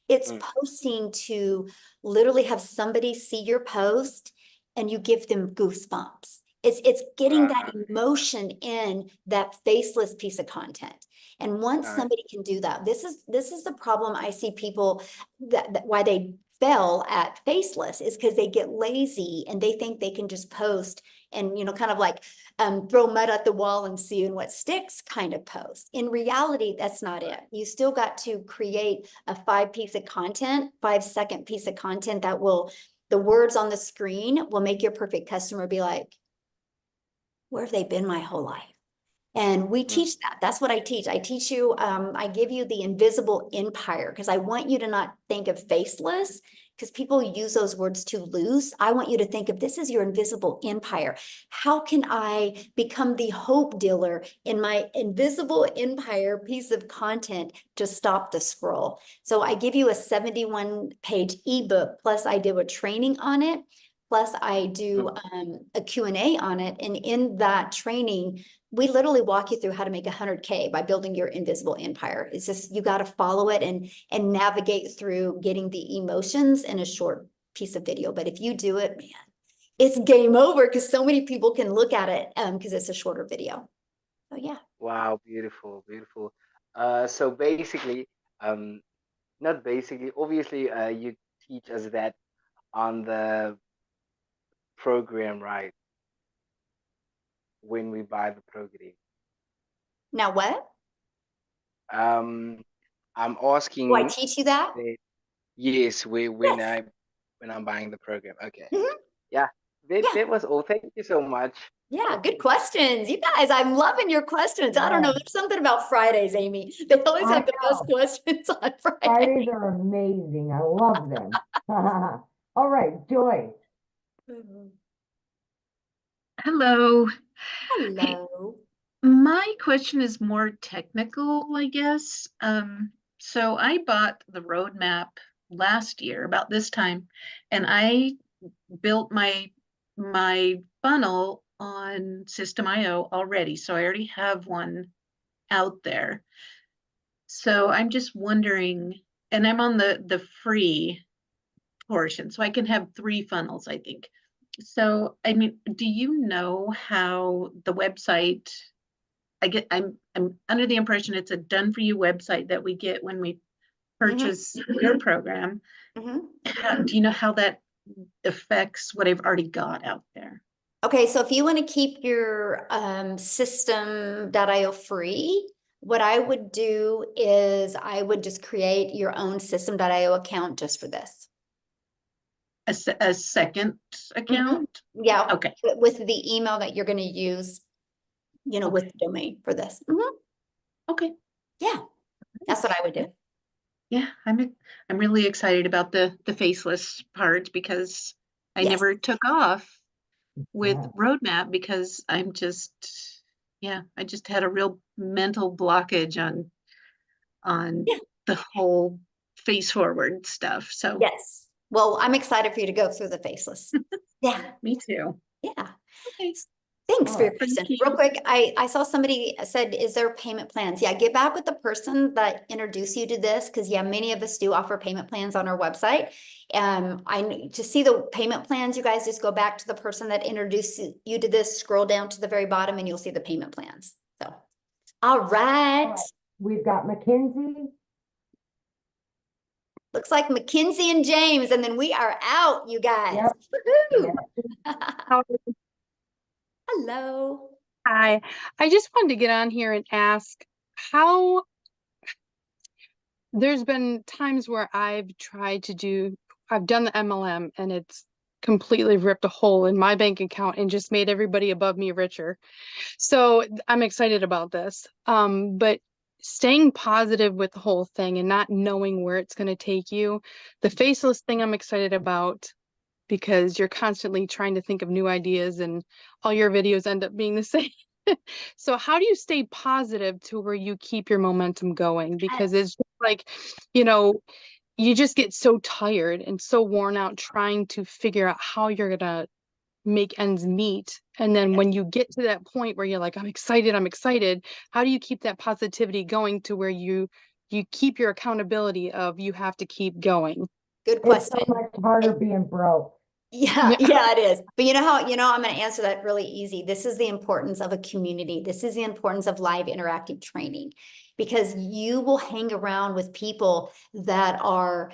It's posting to literally have somebody see your post and you give them goosebumps. It's getting that emotion in that faceless piece of content. And once somebody can do that, this is the problem I see people that why they fail at faceless is because they get lazy and they think they can just post and, you know, kind of like throw mud at the wall and see what sticks kind of post. In reality, that's not it. You still got to create a 5-second piece of content that will, the words on the screen will make your perfect customer be like, where have they been my whole life? And we teach that. That's what I teach. I teach you, I give you the invisible empire because I want you to not think of faceless because people use those words too loose. I want you to think of this as your invisible empire. How can I become the hope dealer in my invisible empire piece of content to stop the scroll? So I give you a 71-page ebook, plus I do a training on it. Plus I do a Q&A on it. And in that training, we literally walk you through how to make 100K by building your invisible empire. It's just, you got to follow it and navigate through getting the emotions in a short piece of video. But if you do it, man, it's game over because so many people can look at it because it's a shorter video. So yeah. Wow, beautiful, beautiful. So basically, not basically, obviously, you teach us that on the program, right? When we buy the program. Now what? I'm asking. Do I teach you that? Yes, when I'm buying the program. Okay. Yeah, that was all. Thank you so much. Yeah, good questions. You guys, I'm loving your questions. I don't know. There's something about Fridays, Amy. They always have the best questions on Fridays. Fridays are amazing. I love them. All right, Joy. Hello. Hello. My question is more technical, I guess. So I bought the roadmap last year about this time, and I built my funnel on System.io already. So I already have one out there. So I'm just wondering, and I'm on the free portion, so I can have 3 funnels, I think. So, I mean, do you know how the website, I'm under the impression it's a done for you website that we get when we purchase your program. Do you know how that affects what I've already got out there? Okay, so if you want to keep your system.io free, what I would do is I would just create your own system.io account just for this. a second account? Yeah. Okay. With the email that you're going to use, you know, with the domain for this. Okay. Yeah. That's what I would do. Yeah, I'm really excited about the faceless part because I Yes. never took off with Yeah. roadmap because I just had a real mental blockage on Yeah. the whole face forward stuff. So Yes. Well, I'm excited for you to go through the faceless. Yeah. me too. Yeah. Okay. Thanks for your Thank question. you. Real quick, I saw somebody said, is there payment plans? Yeah, get back with the person that introduced you to this, because yeah, many of us do offer payment plans on our website. To see the payment plans, you guys just go back to the person that introduced you to this, scroll down to the very bottom, and you'll see the payment plans. So, all right. We've got Mackenzie. Looks like Mackenzie and James, and then we are out, you guys. Yep. Woohoo! Hello. Hi, I just wanted to get on here and ask how there's been times where I've done the MLM and it's completely ripped a hole in my bank account and just made everybody above me richer. So I'm excited about this. But staying positive with the whole thing and not knowing where it's going to take you, the faceless thing I'm excited about, because you're constantly trying to think of new ideas and all your videos end up being the same. So how do you stay positive to where you keep your momentum going? Because it's just like, you just get so tired and so worn out trying to figure out how you're gonna make ends meet. And then when you get to that point where you're like, I'm excited, how do you keep that positivity going to where you keep your accountability of you have to keep going? Good It's so question. much harder being broke. Yeah, yeah, it is. But you know how, I'm going to answer that really easy. This is the importance of a community. This is the importance of live interactive training, because you will hang around with people that are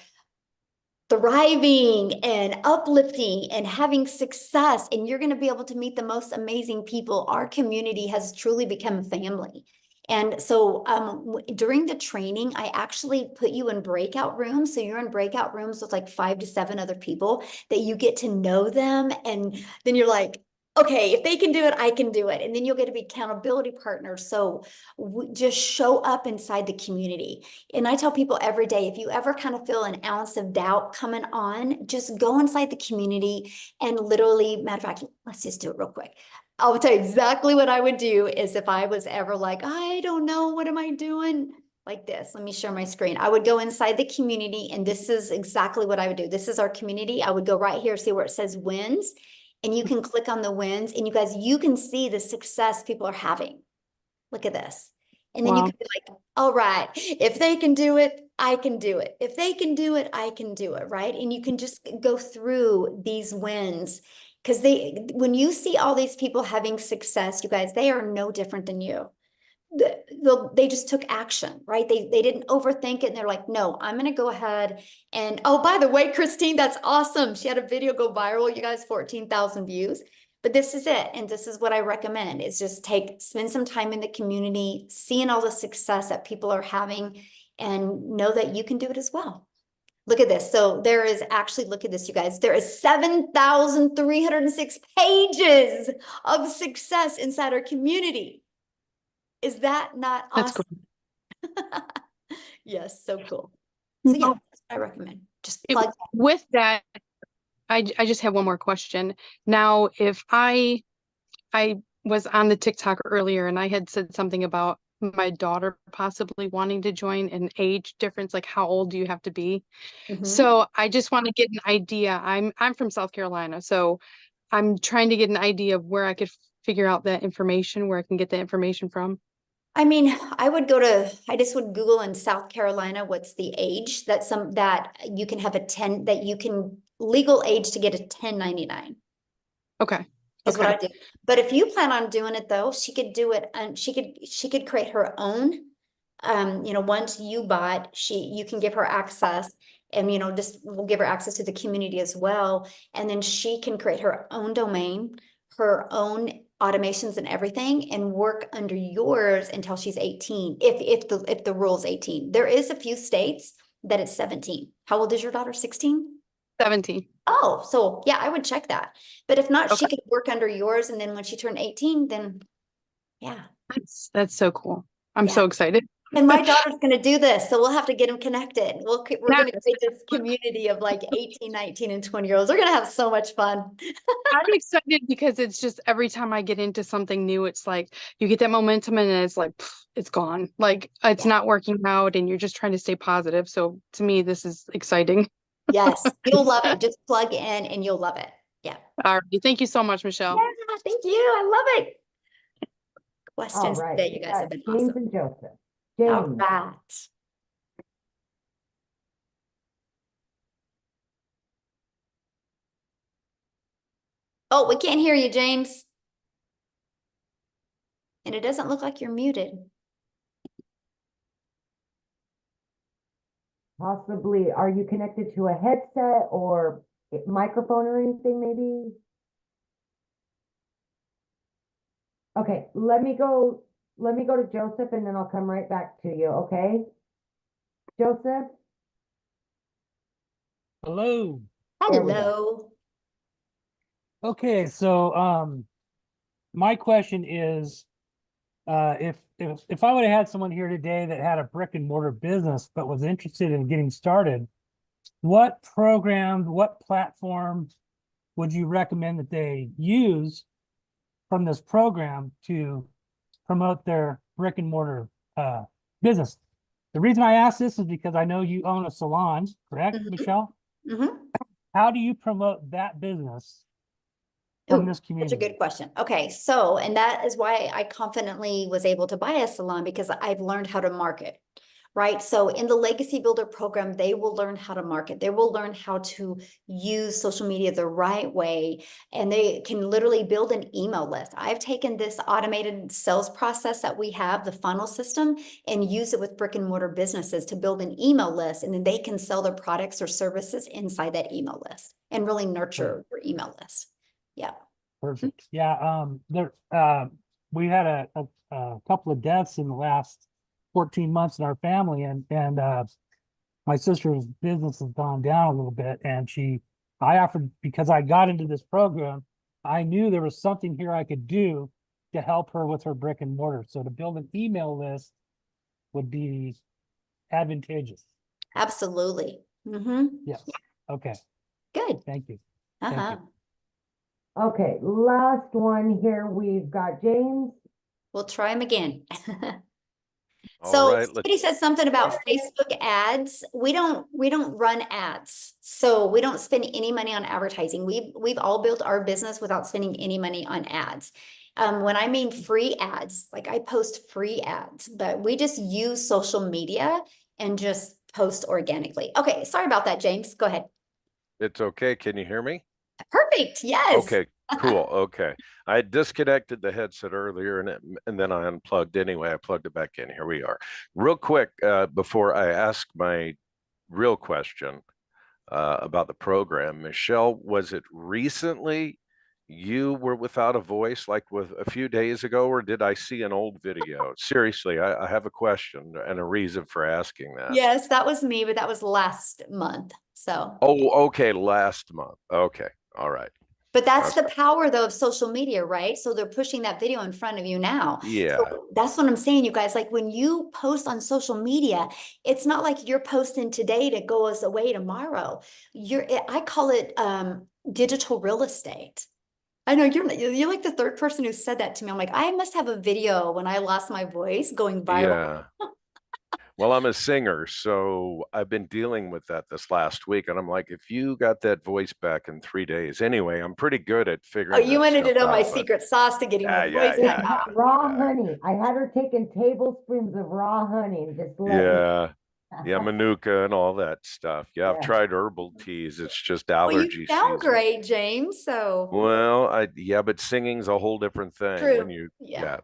thriving and uplifting and having success, and you're going to be able to meet the most amazing people. Our community has truly become family. And so during the training, I actually put you in breakout rooms. So you're in breakout rooms with like 5 to 7 other people that you get to know them. And then you're like, okay, if they can do it, I can do it. And then you'll get to be accountability partners. So just show up inside the community. And I tell people every day, if you ever kind of feel an ounce of doubt coming on, just go inside the community and literally, matter of fact, let's just do it real quick. I'll tell you exactly what I would do is if I was ever like, I don't know, what am I doing? Like this, let me share my screen. I would go inside the community, and this is exactly what I would do. This is our community. I would go right here, see where it says wins, and you can click on the wins, and you guys, you can see the success people are having. Look at this. And then you can be like, all right, if they can do it, I can do it. If they can do it, I can do it, right? And you can just go through these wins. Because when you see all these people having success, you guys, they are no different than you. They just took action, right? They didn't overthink it. And they're like, no, I'm going to go ahead. And oh, by the way, Christine, that's awesome. She had a video go viral. You guys, 14,000 views. But this is it. And this is what I recommend is just spend some time in the community, seeing all the success that people are having, and know that you can do it as well. Look at this. So there is actually, look at this, you guys, there is 7,306 pages of success inside our community. Is that not awesome? That's cool. Yes, so cool. So yeah, that's what I recommend. Just plug. With that, I just have one more question. Now, if I was on the TikTok earlier and I had said something about my daughter possibly wanting to join, an age difference, like how old do you have to be? So I just want to get an idea. I'm from South Carolina, so I'm trying to get an idea of where I could figure out that information, where I can get the information from. I mean, I just would Google in South Carolina, what's the age that you can have legal age to get a 1099. Okay. Is what I do. But if you plan on doing it though, she could do it, and she could create her own. Once you bought, you can give her access, and we'll give her access to the community as well. And then she can create her own domain, her own automations and everything, and work under yours until she's 18. If the rule's 18, there is a few states that it's 17. How old is your daughter? 16? 17. Oh, so yeah, I would check that. But if not, she Okay. could work under yours, and then when she turned 18, then yeah. That's so cool. I'm Yeah. so excited. And my daughter's gonna do this, so we'll have to get them connected. We're gonna Yes. create this community of like 18, 19, and 20-year-olds. They're gonna have so much fun. I'm excited because it's just every time I get into something new, it's like you get that momentum and it's like it's gone. Like it's not working out and you're just trying to stay positive. So to me, this is exciting. Yes, you'll love it. Just plug in and you'll love it. Yeah. All right. Thank you so much, Michelle. Yeah, thank you. I love it. All Questions right, today, we you guys got have been James awesome. and Joseph. All James. right. Oh, we can't hear you, James. And it doesn't look like you're muted. Possibly, are you connected to a headset or a microphone or anything maybe? Okay, let me go to Joseph and then I'll come right back to you, okay? Joseph? Hello. There we go. Hello. Okay, so my question is, if I would have had someone here today that had a brick and mortar business but was interested in getting started, what program, what platform would you recommend that they use from this program to promote their brick and mortar business? The reason I ask this is because I know you own a salon, correct, Michelle? Mm-hmm. How do you promote that business from Ooh, this such a community? good question. Okay, so, and that is why I confidently was able to buy a salon, because I've learned how to market, right? So in the Legacy Builder program, they will learn how to market. They will learn how to use social media the right way, and they can literally build an email list. I've taken this automated sales process that we have, the funnel system, and use it with brick and mortar businesses to build an email list, and then they can sell their products or services inside that email list and really nurture their email list. Yeah. Perfect. Yeah. We had a couple of deaths in the last 14 months in our family, and my sister's business has gone down a little bit, and I offered, because I got into this program, I knew there was something here I could do to help her with her brick and mortar. So to build an email list would be advantageous. Absolutely. Mm-hmm. Yes. Okay. Good. Thank you. Uh-huh. Thank you. Okay, last one here. We've got James. We'll try them again. All So right, somebody said something about Facebook ads. We don't run ads. So we don't spend any money on advertising. We've all built our business without spending any money on ads. When I mean free ads, like I post free ads, but we just use social media and just post organically. Okay, sorry about that, James. Go ahead. It's okay. Can you hear me? Perfect. Yes. Okay, cool. Okay. I disconnected the headset earlier and then I unplugged anyway. I plugged it back in. Here we are. Real quick, before I ask my real question about the program, Michelle, was it recently you were without a voice, like with a few days ago, or did I see an old video? Seriously, I have a question and a reason for asking that. Yes, that was me, but that was last month. So. Oh, okay, last month. Okay, all right. But that's the power though of social media, right? So they're pushing that video in front of you now. Yeah. So that's what I'm saying, you guys. Like when you post on social media, it's not like you're posting today to go us away tomorrow. I call it digital real estate. I know you're like the third person who said that to me. I'm like, I must have a video when I lost my voice going viral. Yeah. Well, I'm a singer, so I've been dealing with that this last week. And I'm like, if you got that voice back in 3 days, anyway, I'm pretty good at Oh, figuring you that wanted to stuff know my out. But secret sauce to getting my voice back. Raw honey. I had her taking tablespoons of raw honey and just letting yeah, Manuka and all that stuff. Yeah, I've Yeah. tried herbal teas. It's just Well, allergy you sound season. great, James. So Well, yeah, but singing's a whole different thing true. when you, Yeah.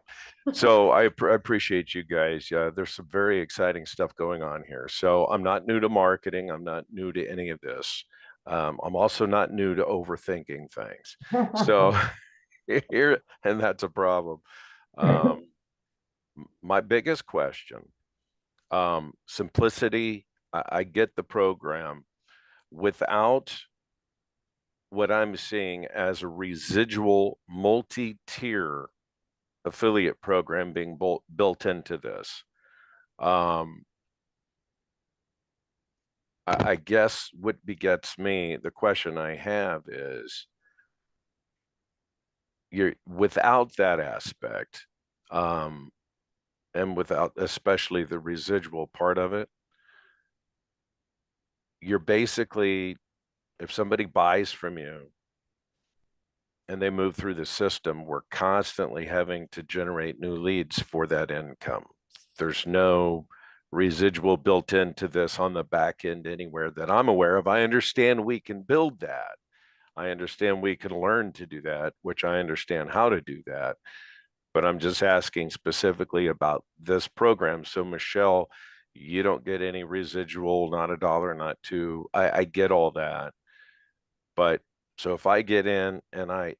So I appreciate you guys. There's some very exciting stuff going on here. So I'm not new to marketing. I'm not new to any of this. I'm also not new to overthinking things. So here, and that's a problem. My biggest question, simplicity. I get the program without what I'm seeing as a residual multi-tier affiliate program being built into this. I guess what begets me, the question I have is, you're without that aspect, and without especially the residual part of it, you're basically, if somebody buys from you and they move through the system, we're constantly having to generate new leads for that income. There's no residual built into this on the back end anywhere that I'm aware of. I understand we can build that. I understand we can learn to do that, which I understand how to do that. But I'm just asking specifically about this program. So Michelle, you don't get any residual, not a dollar, not two. I get all that. But so if I get in and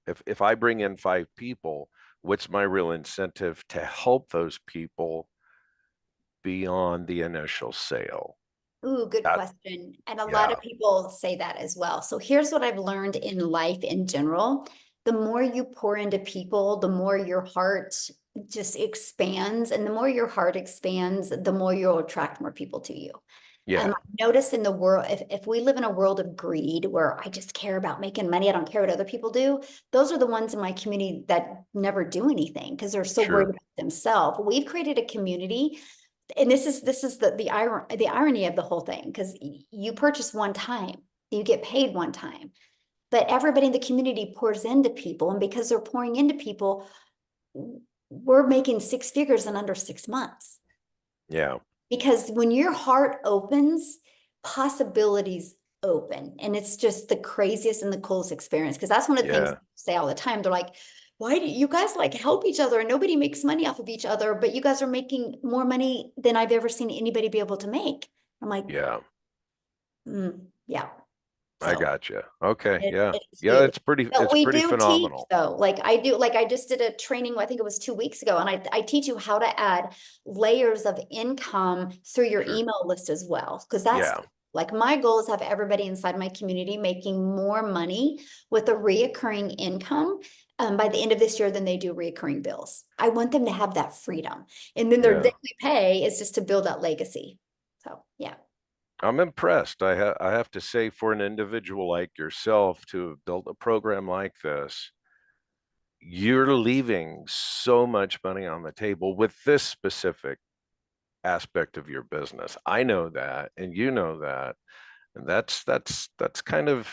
if I bring in 5 people, what's my real incentive to help those people beyond the initial sale? Ooh, good question. And a lot of people say that as well. So here's what I've learned in life in general. The more you pour into people, the more your heart just expands. And the more your heart expands, the more you'll attract more people to you. Yeah. I notice in the world, if we live in a world of greed where I just care about making money, I don't care what other people do, those are the ones in my community that never do anything because they're so worried about themselves. We've created a community, and this is the irony of the whole thing, because you purchase one time, you get paid one time, but everybody in the community pours into people, and because they're pouring into people, we're making 6 figures in under 6 months. Yeah. Because when your heart opens, possibilities open. And it's just the craziest and the coolest experience. Because that's one of the things people say all the time. They're like, why do you guys like help each other and nobody makes money off of each other, but you guys are making more money than I've ever seen anybody be able to make. I'm like, yeah. I got you. Okay. It's Yeah. huge. It's pretty, But it's we pretty do phenomenal. teach though. Like I just did a training, I think it was 2 weeks ago, and I teach you how to add layers of income through your email list as well. Because that's like my goal is to have everybody inside my community making more money with a reoccurring income by the end of this year than they do reoccurring bills. I want them to have that freedom. And then their daily pay is just to build that legacy. So yeah. I'm impressed. I have to say, for an individual like yourself to have built a program like this, you're leaving so much money on the table with this specific aspect of your business. I know that, and you know that, and that's kind of,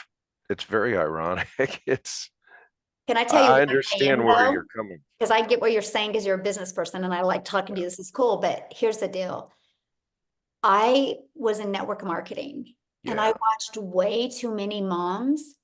it's very ironic. Can I tell you I what I understand am, where though? you're coming from. Because I get what you're saying because you're a business person and I like talking to you. This is cool, but here's the deal. I was in network marketing and I watched way too many moms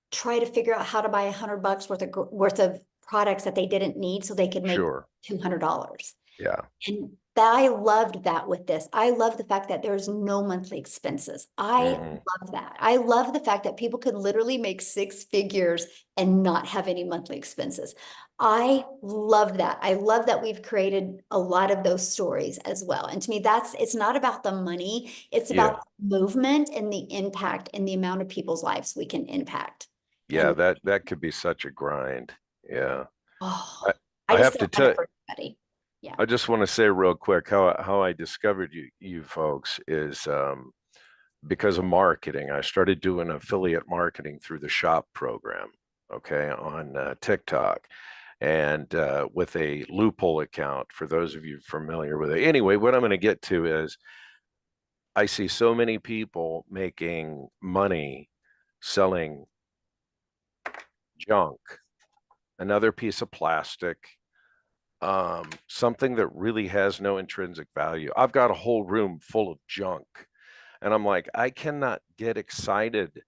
try to figure out how to buy $100 worth of products that they didn't need so they could make $200. Yeah. And I loved that with this. I love the fact that there's no monthly expenses. I love that. I love the fact that people could literally make 6 figures and not have any monthly expenses. I love that. I love that we've created a lot of those stories as well. And to me, it's not about the money. It's about the movement and the impact and the amount of people's lives we can impact. Yeah, that could be such a grind. Yeah. Oh, I just have to don't want tell it for everybody. Yeah. I just want to say real quick how I discovered you folks is because of marketing. I started doing affiliate marketing through the shop program, okay, on TikTok, and with a loophole account for those of you familiar with it. Anyway, what I'm going to get to is I see so many people making money selling junk, another piece of plastic, something that really has no intrinsic value. I've got a whole room full of junk, and I'm like, I cannot get excited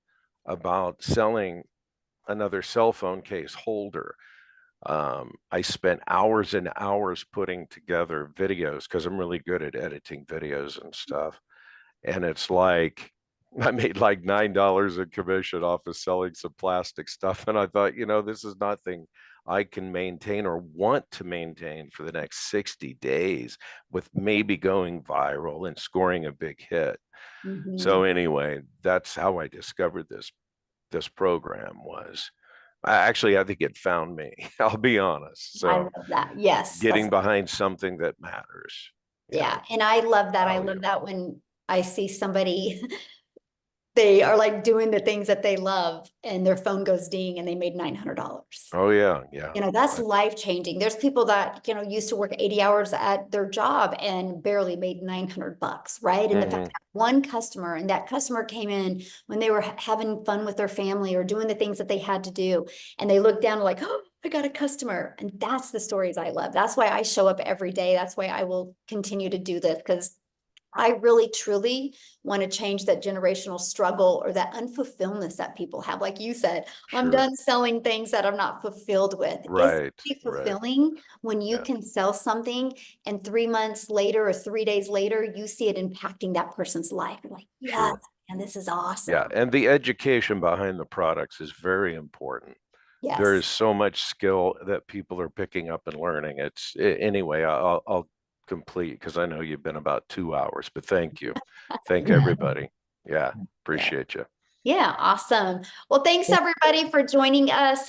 about selling another cell phone case holder. I spent hours and hours putting together videos because I'm really good at editing videos and stuff. And it's like, I made like $9 in commission off of selling some plastic stuff. And I thought, this is nothing I can maintain or want to maintain for the next 60 days with maybe going viral and scoring a big hit. So anyway, that's how I discovered this program was. I think it found me. I'll be honest. I So love that. Yes. getting behind something that matters. Yeah. And I love that. I love that when I see somebody, they are like doing the things that they love and their phone goes ding and they made $900. Oh yeah. Yeah. You know, that's life changing. There's people that, you know, used to work 80 hours at their job and barely made $900, right? And the fact that one customer, and that customer came in when they were having fun with their family or doing the things that they had to do. And they looked down like, oh, I got a customer. And that's the stories I love. That's why I show up every day. That's why I will continue to do this, because I really, truly want to change that generational struggle or that unfulfilledness that people have. Like you said, I'm done selling things that I'm not fulfilled with. Right. It's fulfilling when you can sell something and 3 months later or 3 days later, you see it impacting that person's life. You're like, yes, and this is awesome. Yeah. And the education behind the products is very important. Yes. There is so much skill that people are picking up and learning. Anyway, I'll complete because I know you've been about 2 hours, but thank you. Thank everybody. Yeah, appreciate you. Yeah, awesome. Well, thanks everybody for joining us.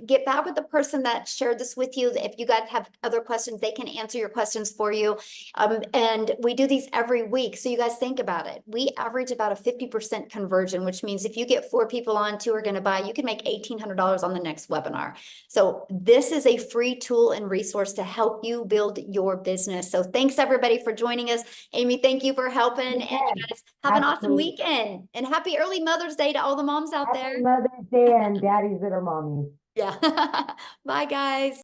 Get back with the person that shared this with you. If you guys have other questions, they can answer your questions for you. And we do these every week. So you guys think about it. We average about a 50% conversion, which means if you get 4 people on, 2 are going to buy, you can make $1,800 on the next webinar. So this is a free tool and resource to help you build your business. So thanks everybody for joining us. Amy, thank you for helping. And you guys have an awesome weekend and happy early Mother's Day to all the moms out there. Happy Mother's Day and daddies that are mommies. Yeah. Bye, guys.